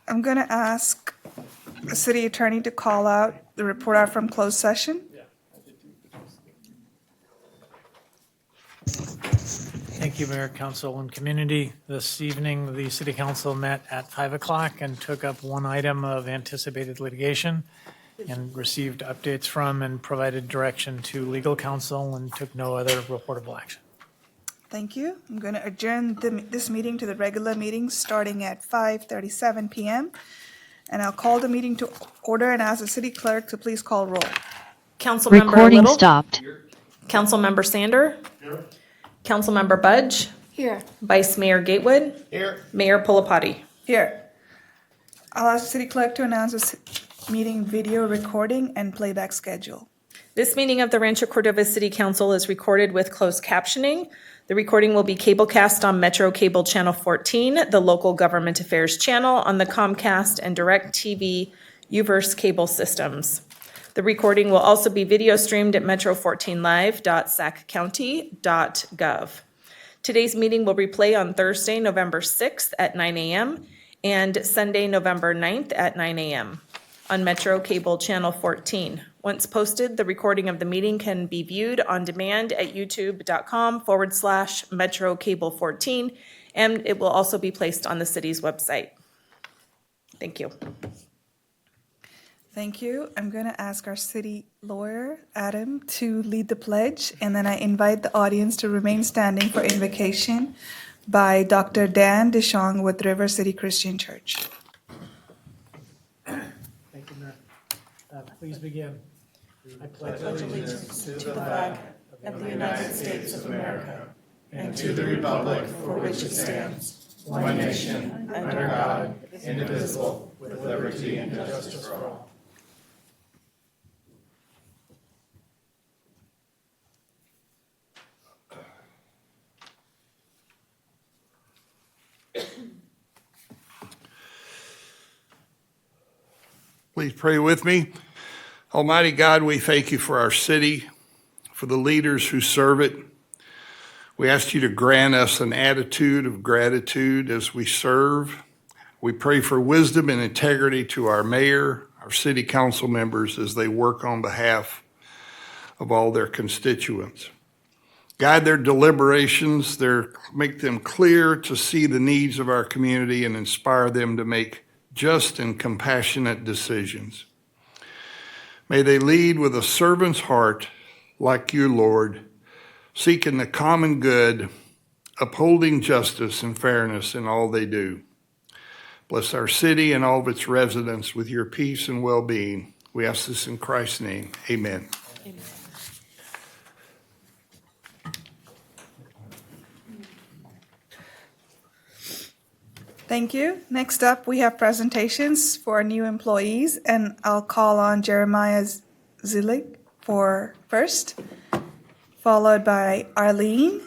I'm going to ask the city attorney to call out the report out from closed session. Thank you, Mayor, Council, and Community. This evening, the City Council met at 5 o'clock and took up one item of anticipated litigation and received updates from and provided direction to legal counsel and took no other reportable action. Thank you. I'm going to adjourn this meeting to the regular meeting starting at 5:37 p.m. And I'll call the meeting to order and ask the city clerk to please call roll. Councilmember Recording Little. stopped. Councilmember Sander. Here. Councilmember Budge. Here. Vice Mayor Gatewood. Here. Mayor Pulapati. Here. I'll ask the city clerk to announce this meeting video recording and playback schedule. This meeting of the Rancho Cordova City Council is recorded with closed captioning. The recording will be cablecast on Metro Cable Channel 14, the local government affairs channel on the Comcast and DirecTV Uverse cable systems. The recording will also be video streamed at metro14live.saccounty.gov. Today's meeting will replay on Thursday, November 6th at 9 a.m. and Sunday, November 9th at 9 a.m. on Metro Cable Channel 14. Once posted, the recording of the meeting can be viewed on demand at youtube.com/Metro Cable 14, and it will also be placed on the city's website. Thank you. Thank you. I'm going to ask our city lawyer, Adam, to lead the pledge, and then I invite the audience to remain standing for invocation by Dr. Dan DeShong with River City Christian Church. Thank you, Mayor. Please begin. I pledge allegiance to the flag of the United States of America and to the republic for which it stands, one nation, under God, indivisible, with liberty and justice for all. Please pray with me. Almighty God, we thank you for our city, for the leaders who serve it. We ask you to grant us an attitude of gratitude as we serve. We pray for wisdom and integrity to our mayor, our city council members as they work on behalf of all their constituents. Guide their deliberations, make them clear to see the needs of our community and inspire them to make just and compassionate decisions. May they lead with a servant's heart like you, Lord, seeking the common good, upholding justice and fairness in all they do. Bless our city and all of its residents with your peace and well-being. We ask this in Christ's name. Amen. Amen. Thank you. Next up, we have presentations for our new employees, and I'll call on Jeremiah Zillig for first, followed by Arlene.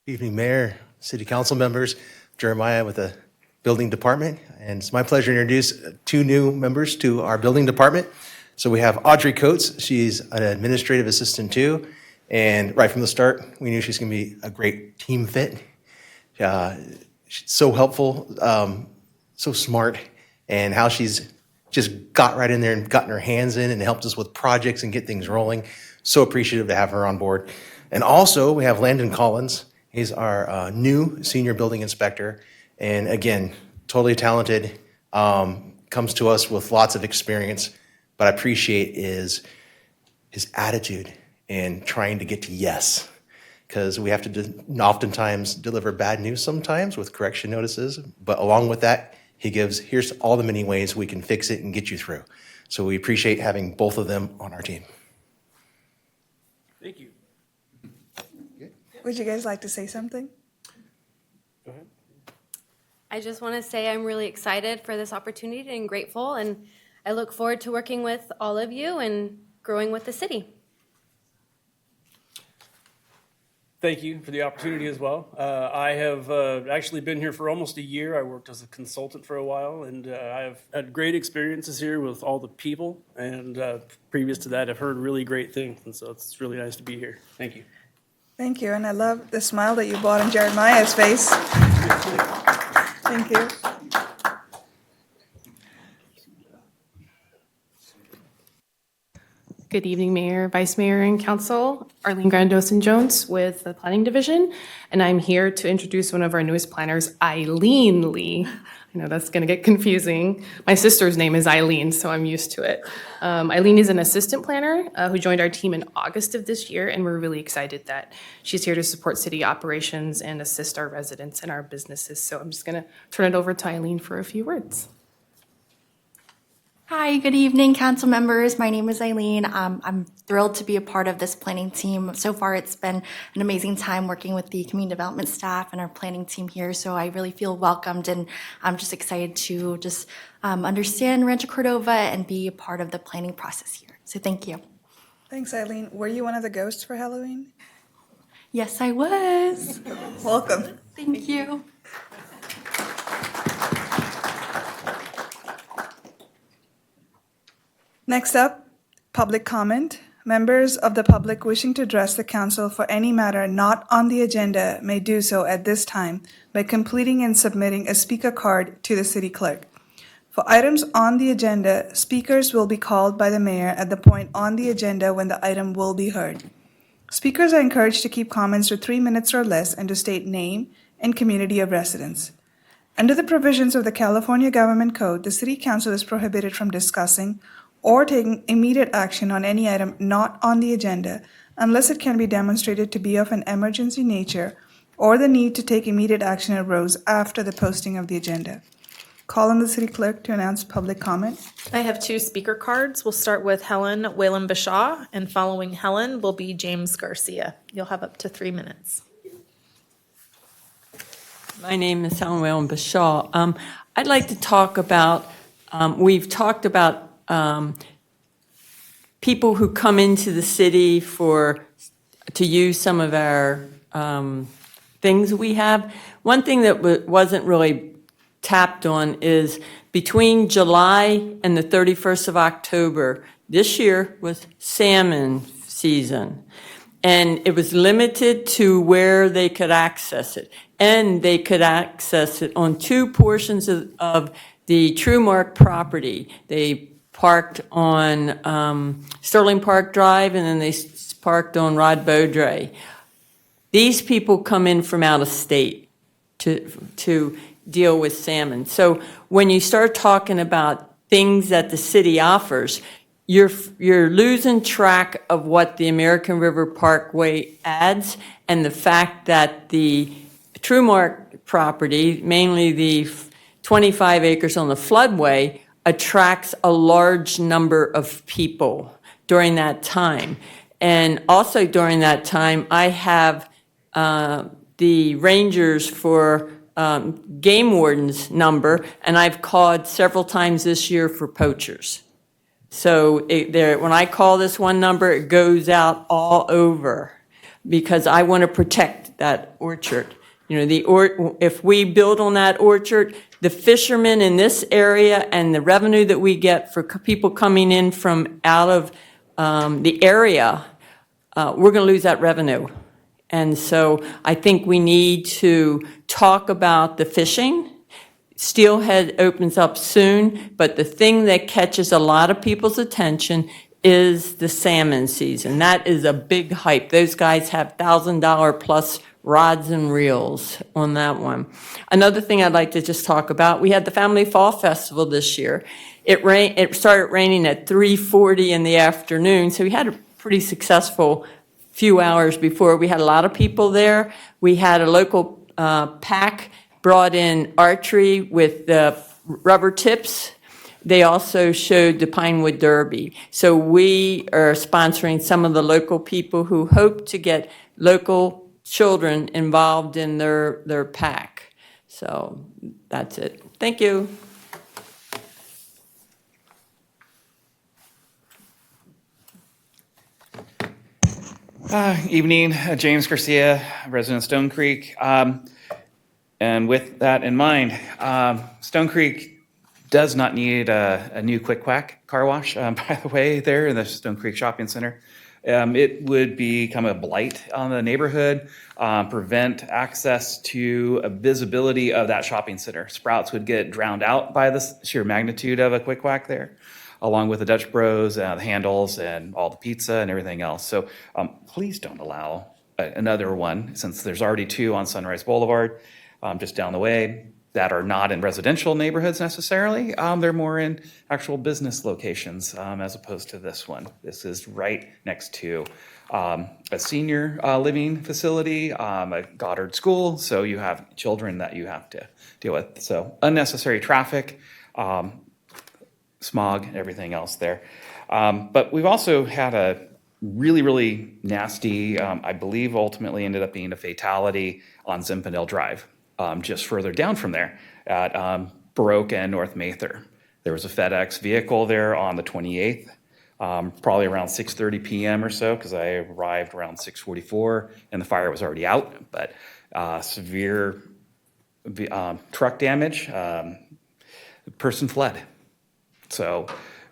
Evening, Mayor, City Council members, Jeremiah with the Building Department, and it's my pleasure to introduce two new members to our Building Department. So we have Audrey Coates. She's an administrative assistant too, and right from the start, we knew she's going to be a great team fit. She's so helpful, so smart, and how she's just got right in there and gotten her hands in and helped us with projects and get things rolling. So appreciative to have her on board. And also, we have Landon Collins. He's our new senior building inspector, and again, totally talented, comes to us with lots of experience, but I appreciate is his attitude and trying to get to yes, because we have to oftentimes deliver bad news sometimes with correction notices, but along with that, he gives, here's all the many ways we can fix it and get you through. So we appreciate having both of them on our team. Thank you. Would you guys like to say something? Go ahead. I just want to say I'm really excited for this opportunity and grateful, and I look forward to working with all of you and growing with the city. Thank you for the opportunity as well. I have actually been here for almost a year. I worked as a consultant for a while, and I've had great experiences here with all the people. And previous to that, I've heard really great things, and so it's really nice to be here. Thank you. Thank you, and I love the smile that you brought on Jeremiah's face. Thank you. Good evening, Mayor, Vice Mayor, and Council. Arlene Grandoson Jones with the Planning Division, and I'm here to introduce one of our newest planners, Eileen Lee. I know that's going to get confusing. My sister's name is Eileen, so I'm used to it. Eileen is an assistant planner who joined our team in August of this year, and we're really excited that she's here to support city operations and assist our residents and our businesses. So I'm just going to turn it over to Eileen for a few words. Hi, good evening, council members. My name is Eileen. I'm thrilled to be a part of this planning team. So far, it's been an amazing time working with the community development staff and our planning team here. So I really feel welcomed, and I'm just excited to just understand Rancho Cordova and be a part of the planning process here. So thank you. Thanks, Eileen. Were you one of the ghosts for Halloween? Yes, I was. Welcome. Thank you. Next up, public comment. Members of the public wishing to address the council for any matter not on the agenda may do so at this time by completing and submitting a speaker card to the city clerk. For items on the agenda, speakers will be called by the mayor at the point on the agenda when the item will be heard. Speakers are encouraged to keep comments to 3 minutes or less and to state name and community of residence. Under the provisions of the California Government Code, the city council is prohibited from discussing or taking immediate action on any item not on the agenda unless it can be demonstrated to be of an emergency nature or the need to take immediate action arose after the posting of the agenda. Call on the city clerk to announce public comment. I have 2 speaker cards. We'll start with Helen Whalen-Bashaw, and following Helen will be James Garcia. You'll have up to 3 minutes. My name is Helen Whalen-Bashaw. I'd like to talk about, we've talked about people who come into the city to use some of our things we have. One thing that wasn't really tapped on is between July and the 31st of October, this year was salmon season. And it was limited to where they could access it. And they could access it on 2 portions of the Truemark property. They parked on Sterling Park Drive, and then they parked on Rod Beaudre. These people come in from out of state to deal with salmon. So when you start talking about things that the city offers, you're losing track of what the American River Parkway adds, and the fact that the Truemark property, mainly the 25 acres on the floodway, attracts a large number of people during that time. And also during that time, I have the rangers for game wardens number, and I've called several times this year for poachers. So when I call this one number, it goes out all over because I want to protect that orchard. You know, if we build on that orchard, the fishermen in this area and the revenue that we get for people coming in from out of the area, we're going to lose that revenue. And so I think we need to talk about the fishing. Steelhead opens up soon, but the thing that catches a lot of people's attention is the salmon season. That is a big hype. Those guys have $1,000 plus rods and reels on that one. Another thing I'd like to just talk about, we had the Family Fall Festival this year. It started raining at 3:40 in the afternoon, so we had a pretty successful few hours before. We had a lot of people there. We had a local pack brought in archery with the rubber tips. They also showed the Pinewood Derby. So we are sponsoring some of the local people who hope to get local children involved in their pack. So that's it. Thank you. Evening, James Garcia, resident of Stone Creek. And with that in mind, Stone Creek does not need a new Quick Quack car wash, by the way, there in the Stone Creek Shopping Center. It would become a blight on the neighborhood, prevent access to a visibility of that shopping center. Sprouts would get drowned out by the sheer magnitude of a quick whack there, along with the Dutch Bros, the handles, and all the pizza and everything else. So please don't allow another one, since there's already two on Sunrise Boulevard, just down the way, that are not in residential neighborhoods necessarily. They're more in actual business locations, as opposed to this one. This is right next to a senior living facility, a Goddard school, so you have children that you have to deal with. So unnecessary traffic, smog, everything else there. But we've also had a really, really nasty, I believe ultimately ended up being a fatality on Zimpandale Drive, just further down from there at Baroque and North Mather. There was a FedEx vehicle there on the 28th, probably around 6:30 p.m. or so, because I arrived around 6:44 and the fire was already out, but severe truck damage. The person fled. So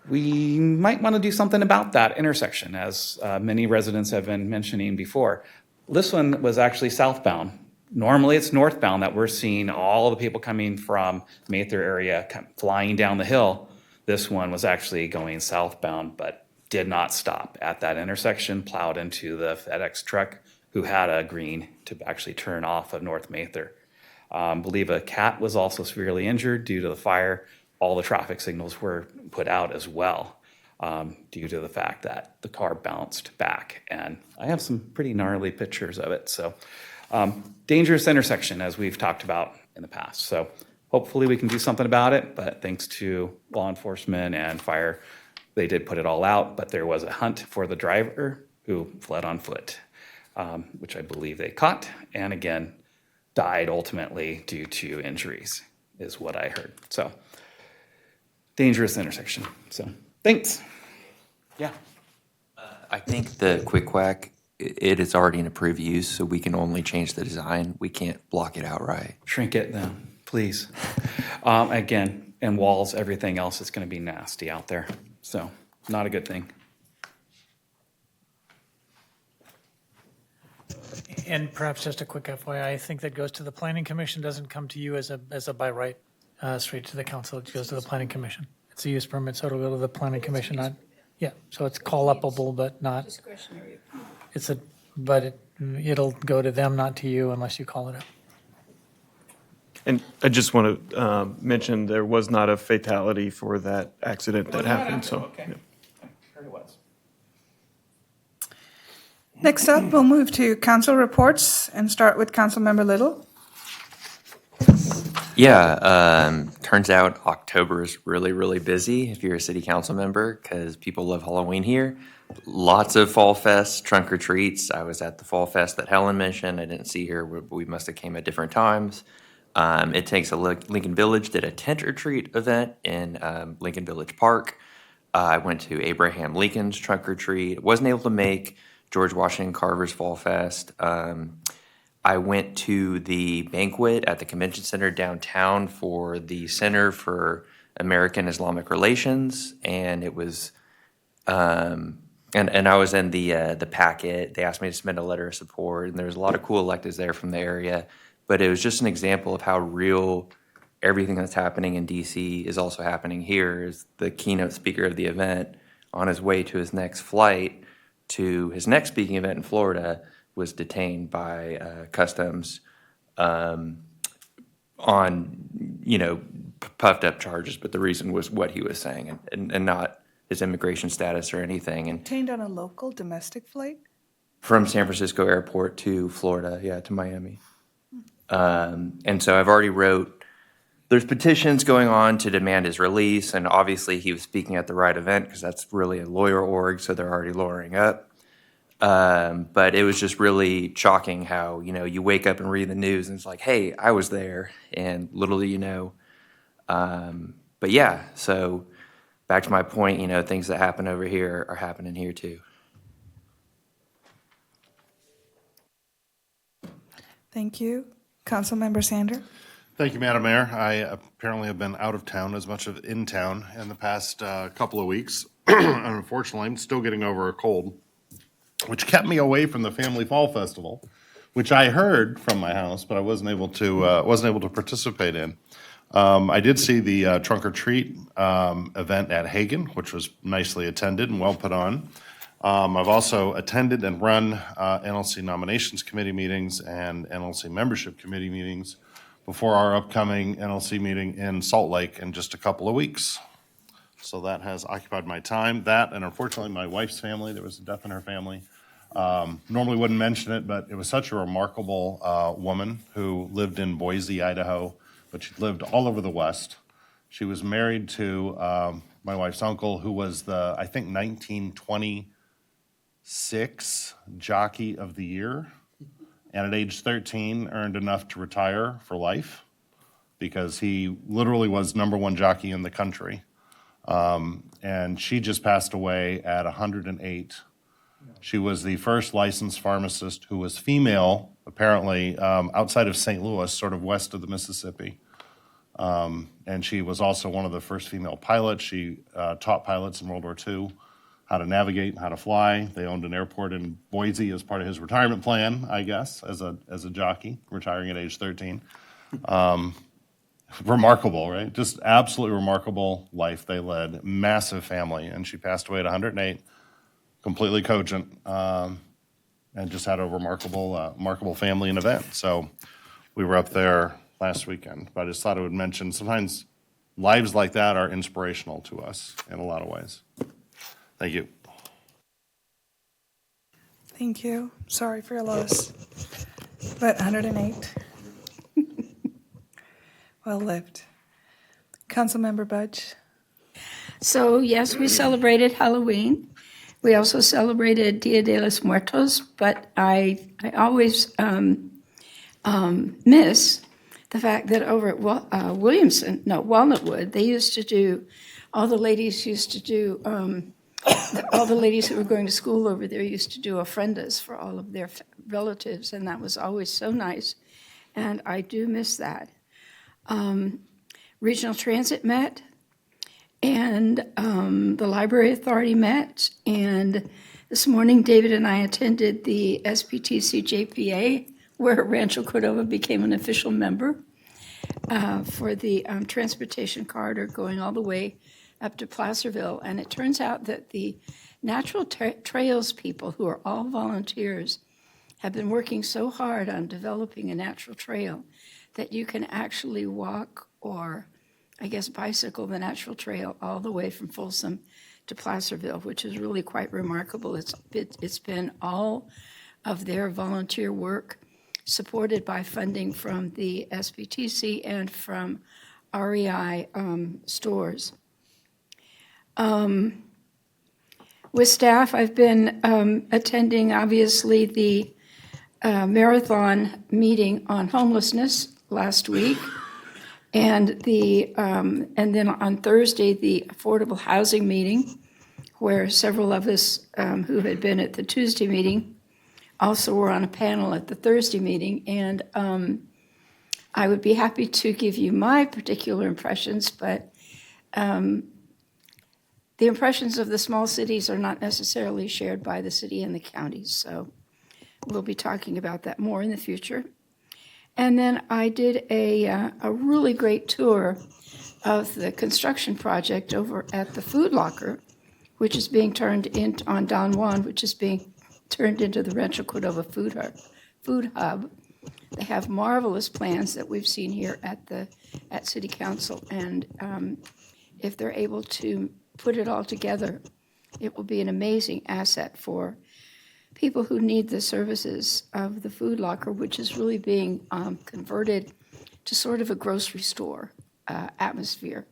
we might want to do something about that intersection, as many residents have been mentioning before. This one was actually southbound. Normally it's northbound that we're seeing all the people coming from Mather area flying down the hill. This one was actually going southbound, but did not stop at that intersection, plowed into the FedEx truck who had a green to actually turn off of North Mather. Believe a cat was also severely injured due to the fire. All the traffic signals were put out as well, due to the fact that the car bounced back. And I have some pretty gnarly pictures of it. So dangerous intersection, as we've talked about in the past. So hopefully we can do something about it. But thanks to law enforcement and fire, they did put it all out. But there was a hunt for the driver who fled on foot, which I believe they caught. And again, died ultimately due to injuries, is what I heard. So dangerous intersection. So thanks. Yeah. I think the quick whack, it is already an approved use, so we can only change the design. We can't block it outright. Shrink it then, please. Again, and walls, everything else is going to be nasty out there. So not a good thing. And perhaps just a quick FYI, I think that goes to the planning commission, doesn't come to you as a by right, straight to the council. It goes to the planning commission. It's a use permit, so it'll go to the planning commission, not, yeah, so it's call-upable, but not. Discretionary. It'll go to them, not to you, unless you call it up. And I just want to mention there was not a fatality for that accident that happened, so. Okay. yeah. Sure it was. Next up, we'll move to council reports and start with Councilmember Little. Yeah, turns out October is really, really busy if you're a city council member, because people love Halloween here. Lots of Fall Fest, trunk or treats. I was at the Fall Fest that Helen mentioned. I didn't see her. We must have came at different times. It takes a Lincoln Village did a tent or treat event in Lincoln Village Park. I went to Abraham Lincoln's trunk or treat. Wasn't able to make George Washington Carver's Fall Fest. I went to the banquet at the convention center downtown for the Center for American Islamic Relations, and it was, and I was in the packet. They asked me to submit a letter of support, and there was a lot of cool electeds there from the area. But it was just an example of how real everything that's happening in DC is also happening here. Is the keynote speaker of the event on his way to his next flight to his next speaking event in Florida was detained by customs on, puffed up charges, but the reason was what he was saying and not his immigration status or anything. And Detained on a local domestic flight? from San Francisco airport to Florida, to Miami. And so I've already wrote, there's petitions going on to demand his release, and obviously he was speaking at the right event because that's really a lawyer org, so they're already lawyering up. But it was just really shocking how, you wake up and read the news and it's like, hey, I was there, and little do you know. But yeah, so back to my point, things that happen over here are happening here too. Thank you. Councilmember Sander? Thank you, Madam Mayor. I apparently have been out of town as much as in town in the past couple of weeks. And unfortunately, I'm still getting over a cold. which kept me away from the Family Fall Festival, which I heard from my house, but I wasn't able to participate in. I did see the Trunk or Treat event at Hagen, which was nicely attended and well put on. I've also attended and run NLC nominations committee meetings and NLC membership committee meetings before our upcoming NLC meeting in Salt Lake in just a couple of weeks. So that has occupied my time. That, and unfortunately, my wife's family, there was a death in her family. Normally wouldn't mention it, but it was such a remarkable woman who lived in Boise, Idaho, but she lived all over the West. She was married to my wife's uncle, who was the, I think, 1926 Jockey of the Year. And at age 13, earned enough to retire for life because he literally was #1 jockey in the country. And she just passed away at 108. She was the first licensed pharmacist who was female, apparently, outside of St. Louis, sort of west of the Mississippi. And she was also one of the first female pilots. She taught pilots in World War II how to navigate and how to fly. They owned an airport in Boise as part of his retirement plan, I guess, as a jockey, retiring at age 13. Remarkable, right? Just absolutely remarkable life they led. Massive family. And she passed away at 108, completely cogent, and just had a remarkable family and event. So we were up there last weekend. But I just thought I would mention sometimes lives like that are inspirational to us in a lot of ways. Thank you. Thank you. Sorry for your loss. But 108. Well lived. Councilmember Budge. So yes, we celebrated Halloween. We also celebrated Dia de los Muertos, but I always miss the fact that over at Walnutwood, they used to do, all the ladies who were going to school over there used to do ofrendas for all of their relatives, and that was always so nice, and I do miss that. Regional Transit met, and the Library Authority met, and this morning David and I attended the SPTC JPA, where Rancho Cordova became an official member for the transportation corridor going all the way up to Placerville. And it turns out that the Natural Trails people, who are all volunteers, have been working so hard on developing a natural trail that you can actually walk or, I guess, bicycle the natural trail all the way from Folsom to Placerville, which is really quite remarkable. It's been all of their volunteer work, supported by funding from the SBTC and from REI stores. With staff, I've been attending, obviously, the marathon meeting on homelessness last week, and then on Thursday, the affordable housing meeting, where several of us who had been at the Tuesday meeting also were on a panel at the Thursday meeting, and I would be happy to give you my particular impressions, but the impressions of the small cities are not necessarily shared by the city and the counties, so we'll be talking about that more in the future. And then I did a really great tour of the construction project over at the Food Locker, which is being turned on Don Juan, which is being turned into the Rancho Cordova Food Hub. They have marvelous plans that we've seen here at City Council, and if they're able to put it all together, it will be an amazing asset for people who need the services of the Food Locker, which is really being converted to sort of a grocery store atmosphere,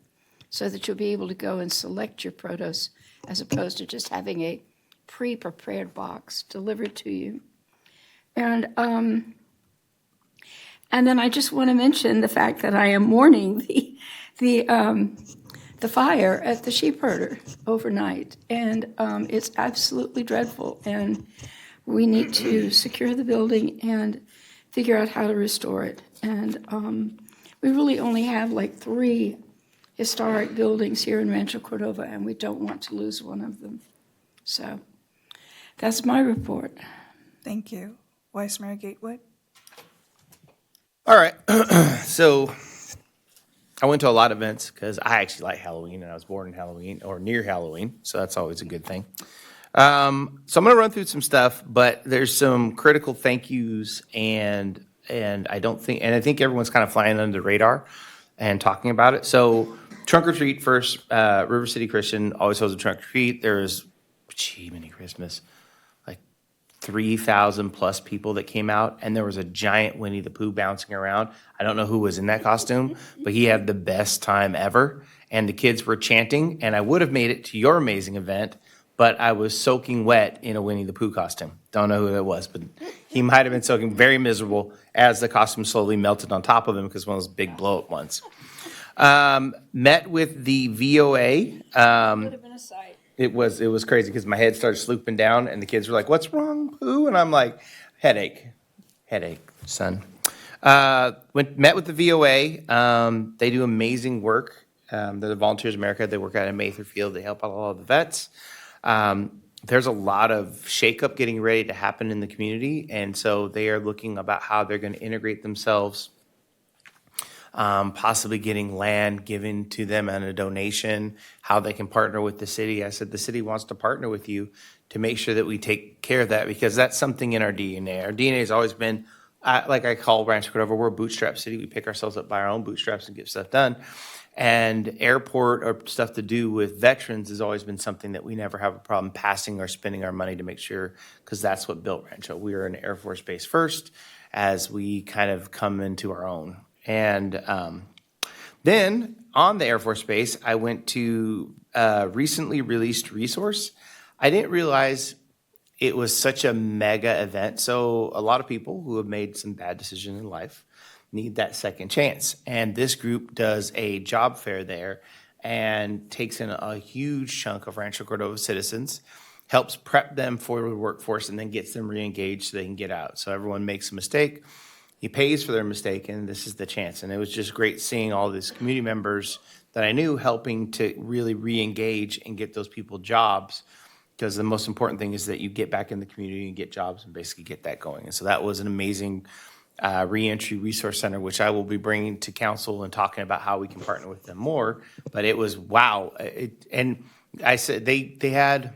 so that you'll be able to go and select your produce as opposed to just having a pre-prepared box delivered to you. And then I just want to mention the fact that I am mourning the fire at the sheep herder overnight, and it's absolutely dreadful, and we need to secure the building and figure out how to restore it. And we really only have like 3 historic buildings here in Rancho Cordova, and we don't want to lose one of them. So That's my report. Thank you. Vice Mayor Gatewood? All right. So I went to a lot of events because I actually like Halloween and I was born in Halloween or near Halloween. So that's always a good thing. So I'm going to run through some stuff, but there's some critical thank yous and I think everyone's kind of flying under the radar and talking about it. So trunk or treat first, River City Christian always holds a trunk or treat. There's, mini Christmas, like 3,000 plus people that came out, and there was a giant Winnie the Pooh bouncing around. I don't know who was in that costume, but he had the best time ever. And the kids were chanting, and I would have made it to your amazing event, but I was soaking wet in a Winnie the Pooh costume. Don't know who that was, but he might have been soaking very miserable as the costume slowly melted on top of him because one of those big blow-up ones. Met with the VOA. Would have been a sight. It was crazy because my head started slooping down and the kids were like, "What's wrong, Pooh?" And I'm like, headache, son. Met with the VOA. They do amazing work. They're the Volunteers of America. They work out in Mather Field. They help out a lot of the vets. There's a lot of shakeup getting ready to happen in the community, and so they are looking about how they're going to integrate themselves. Possibly getting land given to them and a donation, how they can partner with the city. I said, the city wants to partner with you to make sure that we take care of that because that's something in our DNA. Our DNA has always been, like I call Rancho Cordova, we're a bootstrap city. We pick ourselves up by our own bootstraps and get stuff done. And airport or stuff to do with veterans has always been something that we never have a problem passing or spending our money to make sure, because that's what built Rancho. We are an Air Force base first as we kind of come into our own. And then on the Air Force Base, I went to a recently released resource. I didn't realize it was such a mega event. So a lot of people who have made some bad decisions in life need that second chance. And this group does a job fair there and takes in a huge chunk of Rancho Cordova citizens, helps prep them for the workforce, and then gets them re-engaged so they can get out. So everyone makes a mistake. He pays for their mistake, and this is the chance. And it was just great seeing all these community members that I knew helping to really re-engage and get those people jobs, because the most important thing is that you get back in the community and get jobs and basically get that going. And so that was an amazing reentry resource center, which I will be bringing to council and talking about how we can partner with them more. But it was, wow. And I said they had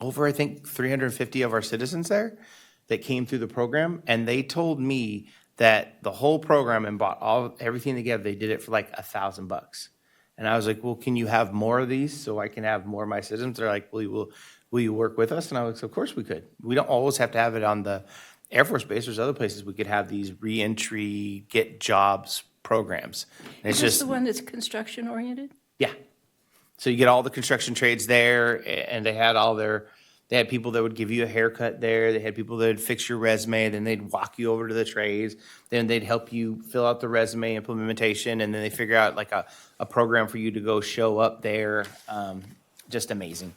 over, I think, 350 of our citizens there that came through the program, and they told me that the whole program and bought everything together, they did it for like $1,000. And I was like, well, can you have more of these so I can have more of my citizens? They're like, will you work with us? And I was like, of course we could. We don't always have to have it on the Air Force Base. There's other places we could have these reentry, get jobs programs. And Is this the one that's construction oriented? yeah. So you get all the construction trades there, and they had people that would give you a haircut there. They had people that would fix your resume. Then they'd walk you over to the trades. Then they'd help you fill out the resume implementation. And then they figure out like a program for you to go show up there. Just amazing.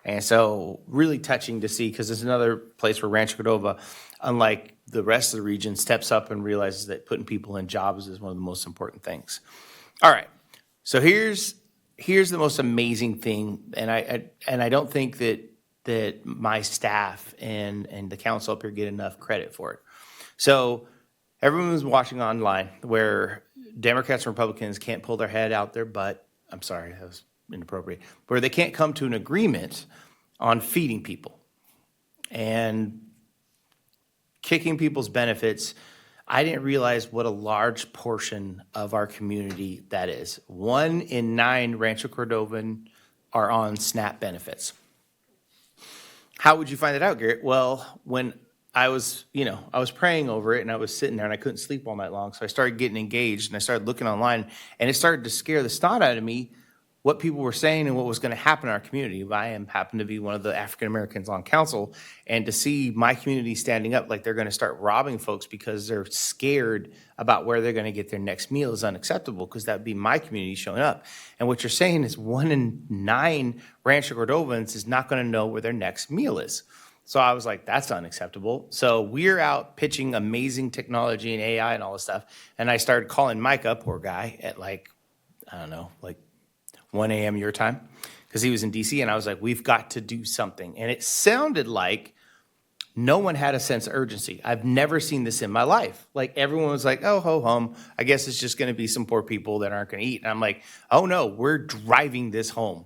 And so really touching to see, because it's another place where Rancho Cordova, unlike the rest of the region, steps up and realizes that putting people in jobs is one of the most important things. All right. So here's the most amazing thing. And I don't think that my staff and the council up here get enough credit for it. So everyone was watching online where Democrats and Republicans can't pull their head out their butt. I'm sorry, that was inappropriate. Where they can't come to an agreement on feeding people and kicking people's benefits. I didn't realize what a large portion of our community that is. 1 in 9 Rancho Cordovan are on SNAP benefits. How would you find that out, Garrett? Well, when I was praying over it and I was sitting there and I couldn't sleep all night long. So I started getting engaged and I started looking online, and it started to scare the snot out of me what people were saying and what was going to happen in our community. I happen to be one of the African Americans on council, and to see my community standing up like they're going to start robbing folks because they're scared about where they're going to get their next meal is unacceptable, because that would be my community showing up. And what you're saying is 1 in 9 Rancho Cordovans is not going to know where their next meal is. So I was like, that's unacceptable. So we're out pitching amazing technology and AI and all this stuff. And I started calling Mike up, poor guy, at like 1 a.m. your time, because he was in DC, and I was like, we've got to do something. And it sounded like no one had a sense of urgency. I've never seen this in my life. Like, everyone was like, oh, ho hum, I guess it's just going to be some poor people that aren't going to eat. And I'm like, oh no, we're driving this home.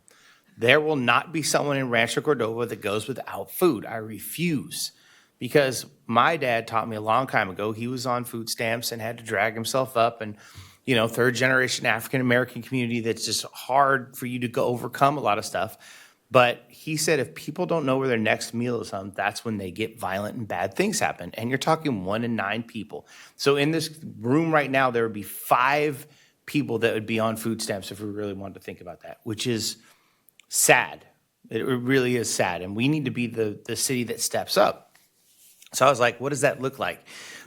There will not be someone in Rancho Cordova that goes without food. I refuse. Because my dad taught me a long time ago, he was on food stamps and had to drag himself up, and, you know, third generation African-American community, that's just hard for you to go overcome a lot of stuff. But he said if people don't know where their next meal is from, that's when they get violent and bad things happen. And you're talking 1 in 9 people. So in this room right now, there would be 5 people that would be on food stamps if we really wanted to think about that, which is sad. It really is sad. And we need to be the city that steps up. So I was like, what does that look like?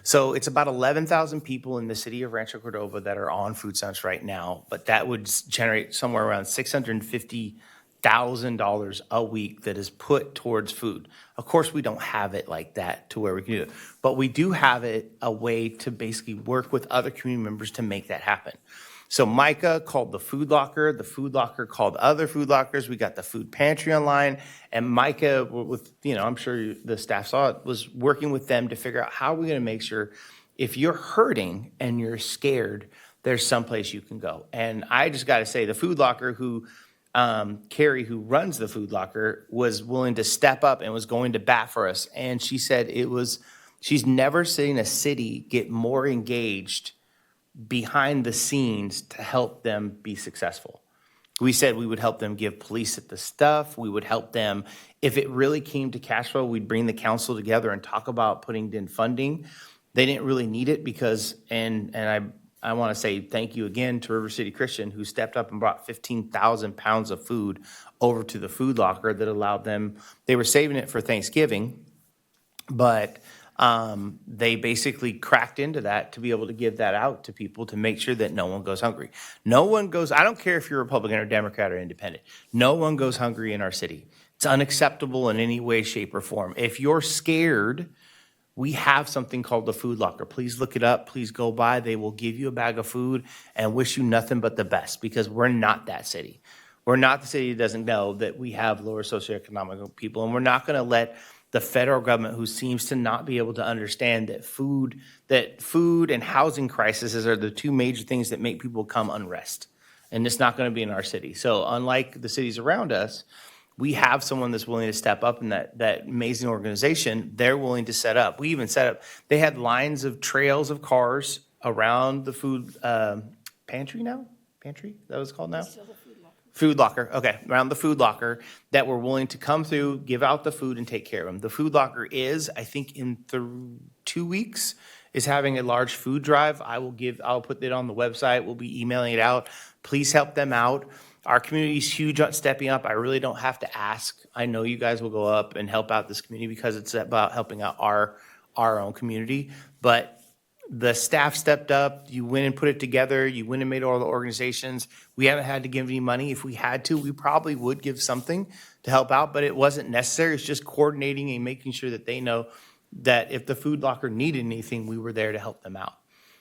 So it's about 11,000 people in the city of Rancho Cordova that are on food stamps right now, but that would generate somewhere around $650,000 a week that is put towards food. Of course, we don't have it like that to where we can do it, but we do have it a way to basically work with other community members to make that happen. So Micah called the food locker called other food lockers. We got the food pantry online, and Micah, with, you know, I'm sure the staff saw it, was working with them to figure out how are we going to make sure if you're hurting and you're scared, there's someplace you can go. And I just got to say, the food locker who Carrie, who runs the food locker, was willing to step up and was going to bat for us. And she said she's never seen a city get more engaged behind the scenes to help them be successful. We said we would help them give police the stuff. We would help them. If it really came to cash flow, we'd bring the council together and talk about putting in funding. They didn't really need it because, and I want to say thank you again to River City Christian, who stepped up and brought 15,000 pounds of food over to the food locker that allowed them, they were saving it for Thanksgiving, but they basically cracked into that to be able to give that out to people to make sure that no one goes hungry. No one goes, I don't care if you're Republican or Democrat or independent, no one goes hungry in our city. It's unacceptable in any way, shape, or form. If you're scared, we have something called the food locker. Please look it up. Please go by. They will give you a bag of food and wish you nothing but the best, because we're not that city. We're not the city that doesn't know that we have lower socioeconomic people, and we're not going to let the federal government, who seems to not be able to understand that food and housing crises are the 2 major things that make people come unrest. And it's not going to be in our city. So unlike the cities around us, we have someone that's willing to step up, in that amazing organization. They're willing to set up. We even set up, they had lines of trails of cars around the food pantry now? Pantry? That was called now? Food locker, okay, around the food locker, that were willing to come through, give out the food, and take care of them. The food locker is, I think, in 2 weeks, is having a large food drive. I'll put it on the website. We'll be emailing it out. Please help them out. Our community is huge on stepping up. I really don't have to ask. I know you guys will go up and help out this community because it's about helping out our own community. But the staff stepped up. You went and put it together. You went and made all the organizations. We haven't had to give any money. If we had to, we probably would give something to help out, but it wasn't necessary. It's just coordinating and making sure that they know that if the food locker needed anything, we were there to help them out.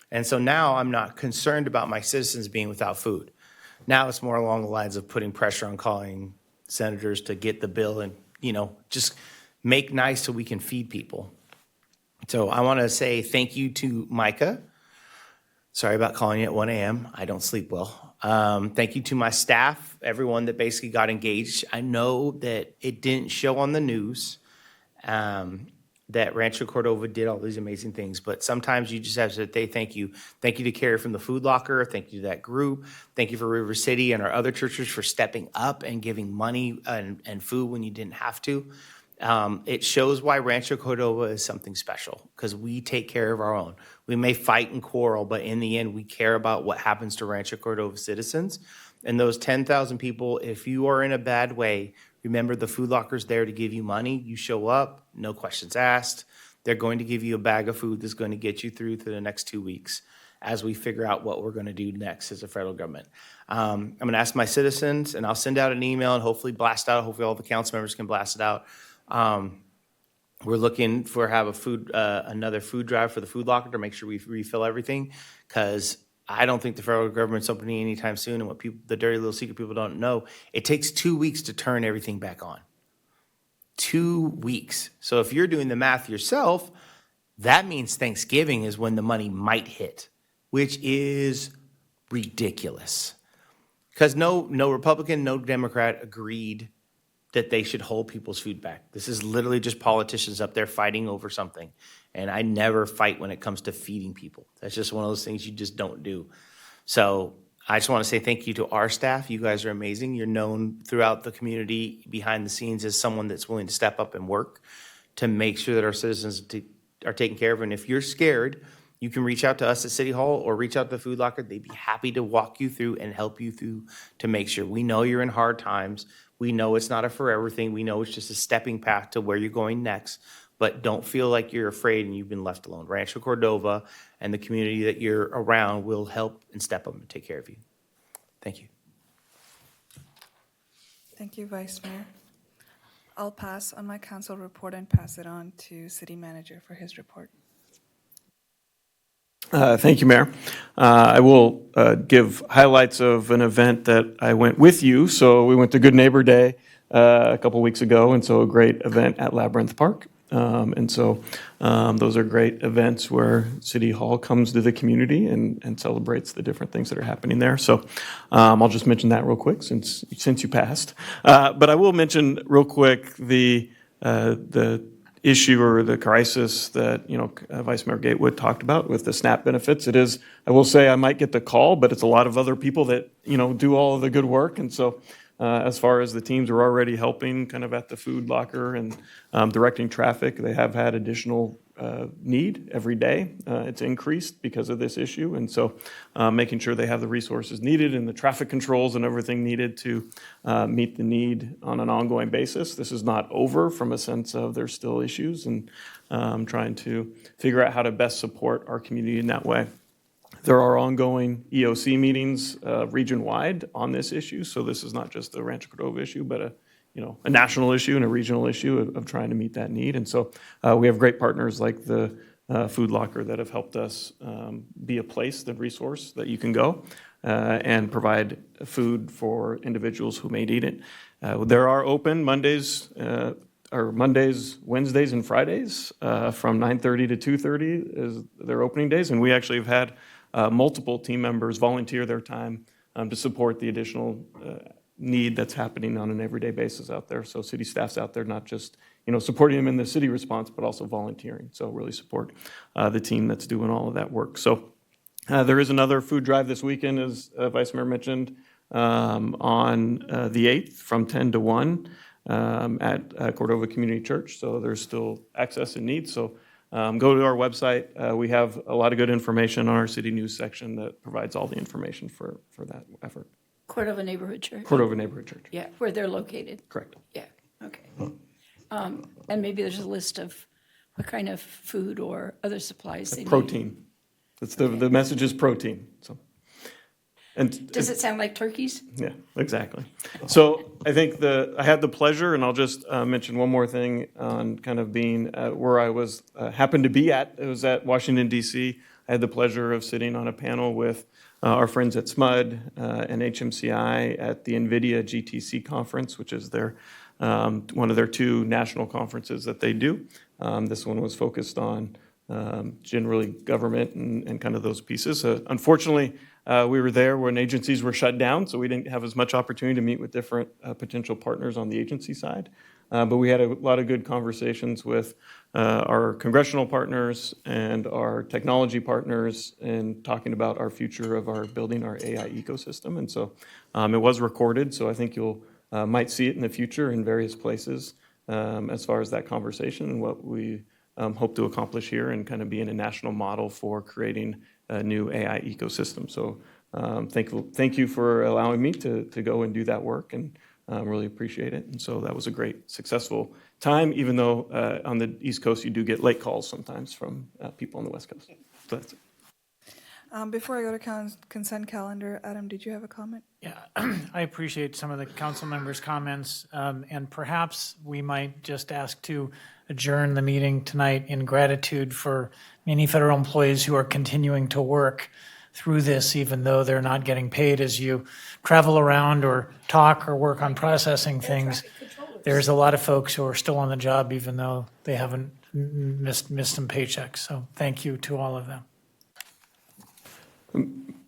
And so now I'm not concerned about my citizens being without food. Now it's more along the lines of putting pressure on calling senators to get the bill and, just make nice so we can feed people. So I want to say thank you to Micah. Sorry about calling you at 1 a.m. I don't sleep well. Thank you to my staff, everyone that basically got engaged. I know that it didn't show on the news that Rancho Cordova did all these amazing things, but sometimes you just have to say thank you. Thank you to Carrie from the food locker. Thank you to that group. Thank you for River City and our other churches for stepping up and giving money and food when you didn't have to. It shows why Rancho Cordova is something special, because we take care of our own. We may fight and quarrel, but in the end, we care about what happens to Rancho Cordova citizens. And those 10,000 people, if you are in a bad way, remember the food locker's there to give you money. You show up, no questions asked. They're going to give you a bag of food that's going to get you through to the next 2 weeks as we figure out what we're going to do next as a federal government. I'm going to ask my citizens, and I'll send out an email and hopefully blast out. Hopefully all the council members can blast it out. We're looking for another food drive for the food locker to make sure we refill everything, because I don't think the federal government's opening anytime soon, and what people, the dirty little secret people don't know, it takes 2 weeks to turn everything back on. 2 weeks. So if you're doing the math yourself, that means Thanksgiving is when the money might hit, which is ridiculous. Because no Republican, no Democrat agreed that they should hold people's food back. This is literally just politicians up there fighting over something. And I never fight when it comes to feeding people. That's just one of those things you just don't do. So I just want to say thank you to our staff. You guys are amazing. You're known throughout the community behind the scenes as someone that's willing to step up and work to make sure that our citizens are taken care of. And if you're scared, you can reach out to us at City Hall or reach out to the Food Locker. They'd be happy to walk you through and help you through to make sure. We know you're in hard times. We know it's not a forever thing. We know it's just a stepping path to where you're going next. But don't feel like you're afraid and you've been left alone. Rancho Cordova and the community that you're around will help and step up and take care of you. Thank you. Thank you, Vice Mayor. I'll pass on my council report and pass it on to City Manager for his report. Thank you, Mayor. I will give highlights of an event that I went with you. So we went to Good Neighbor Day a couple weeks ago, and so a great event at Labyrinth Park. Those are great events where City Hall comes to the community and celebrates the different things that are happening there. So I'll just mention that real quick since you passed. But I will mention real quick the issue or the crisis that, Vice Mayor Gatewood talked about with the SNAP benefits. It is, I will say I might get the call, but it's a lot of other people that, do all of the good work. And so as far as the teams are already helping kind of at the food locker and directing traffic, they have had additional need every day. It's increased because of this issue. And so making sure they have the resources needed and the traffic controls and everything needed to meet the need on an ongoing basis. This is not over from a sense of there's still issues and trying to figure out how to best support our community in that way. There are ongoing EOC meetings region-wide on this issue, so this is not just a Rancho Cordova issue, but a national issue and a regional issue of trying to meet that need. And so we have great partners like the Food Locker that have helped us be a place, the resource that you can go and provide food for individuals who may need it. There are open Mondays, Wednesdays, and Fridays from 9:30 to 2:30 is their opening days, and we actually have had multiple team members volunteer their time to support the additional need that's happening on an everyday basis out there. So city staff's out there not just supporting them in the city response, but also volunteering. So really support the team that's doing all of that work. So there is another food drive this weekend, as Vice Mayor mentioned, on the 8th from 10 to 1 at Cordova Community Church. So there's still access and need. So go to our website. We have a lot of good information on our city news section that provides all the information for that effort. Cordova Neighborhood Church? Cordova Neighborhood Church. Yeah, where they're located? Correct. Yeah, okay. And maybe there's a list of what kind of food or other supplies they need? Protein. That's the message is protein. So. And does it sound like turkeys? Yeah, exactly. So I think I had the pleasure, and I'll just mention one more thing on kind of being where I was happened to be at. It was at Washington, D.C. I had the pleasure of sitting on a panel with our friends at SMUD and HMCI at the NVIDIA GTC conference, which is one of their two national conferences that they do. This one was focused on generally government and kind of those pieces. Unfortunately, we were there when agencies were shut down, so we didn't have as much opportunity to meet with different potential partners on the agency side. But we had a lot of good conversations with our congressional partners and our technology partners and talking about our future of building our AI ecosystem. And so it was recorded, so I think you'll might see it in the future in various places as far as that conversation and what we hope to accomplish here and kind of being a national model for creating a new AI ecosystem. So thank you for allowing me to go and do that work, and really appreciate it. And so that was a great, successful time, even though on the East Coast you do get late calls sometimes from people on the West Coast. So that's it. Before I go to consent calendar, Adam, did you have a comment? Yeah, I appreciate some of the council members' comments, and perhaps we might just ask to adjourn the meeting tonight in gratitude for many federal employees who are continuing to work through this, even though they're not getting paid as you travel around or talk or work on processing things. There's a lot of folks who are still on the job, even though they haven't missed some paychecks. So thank you to all of them.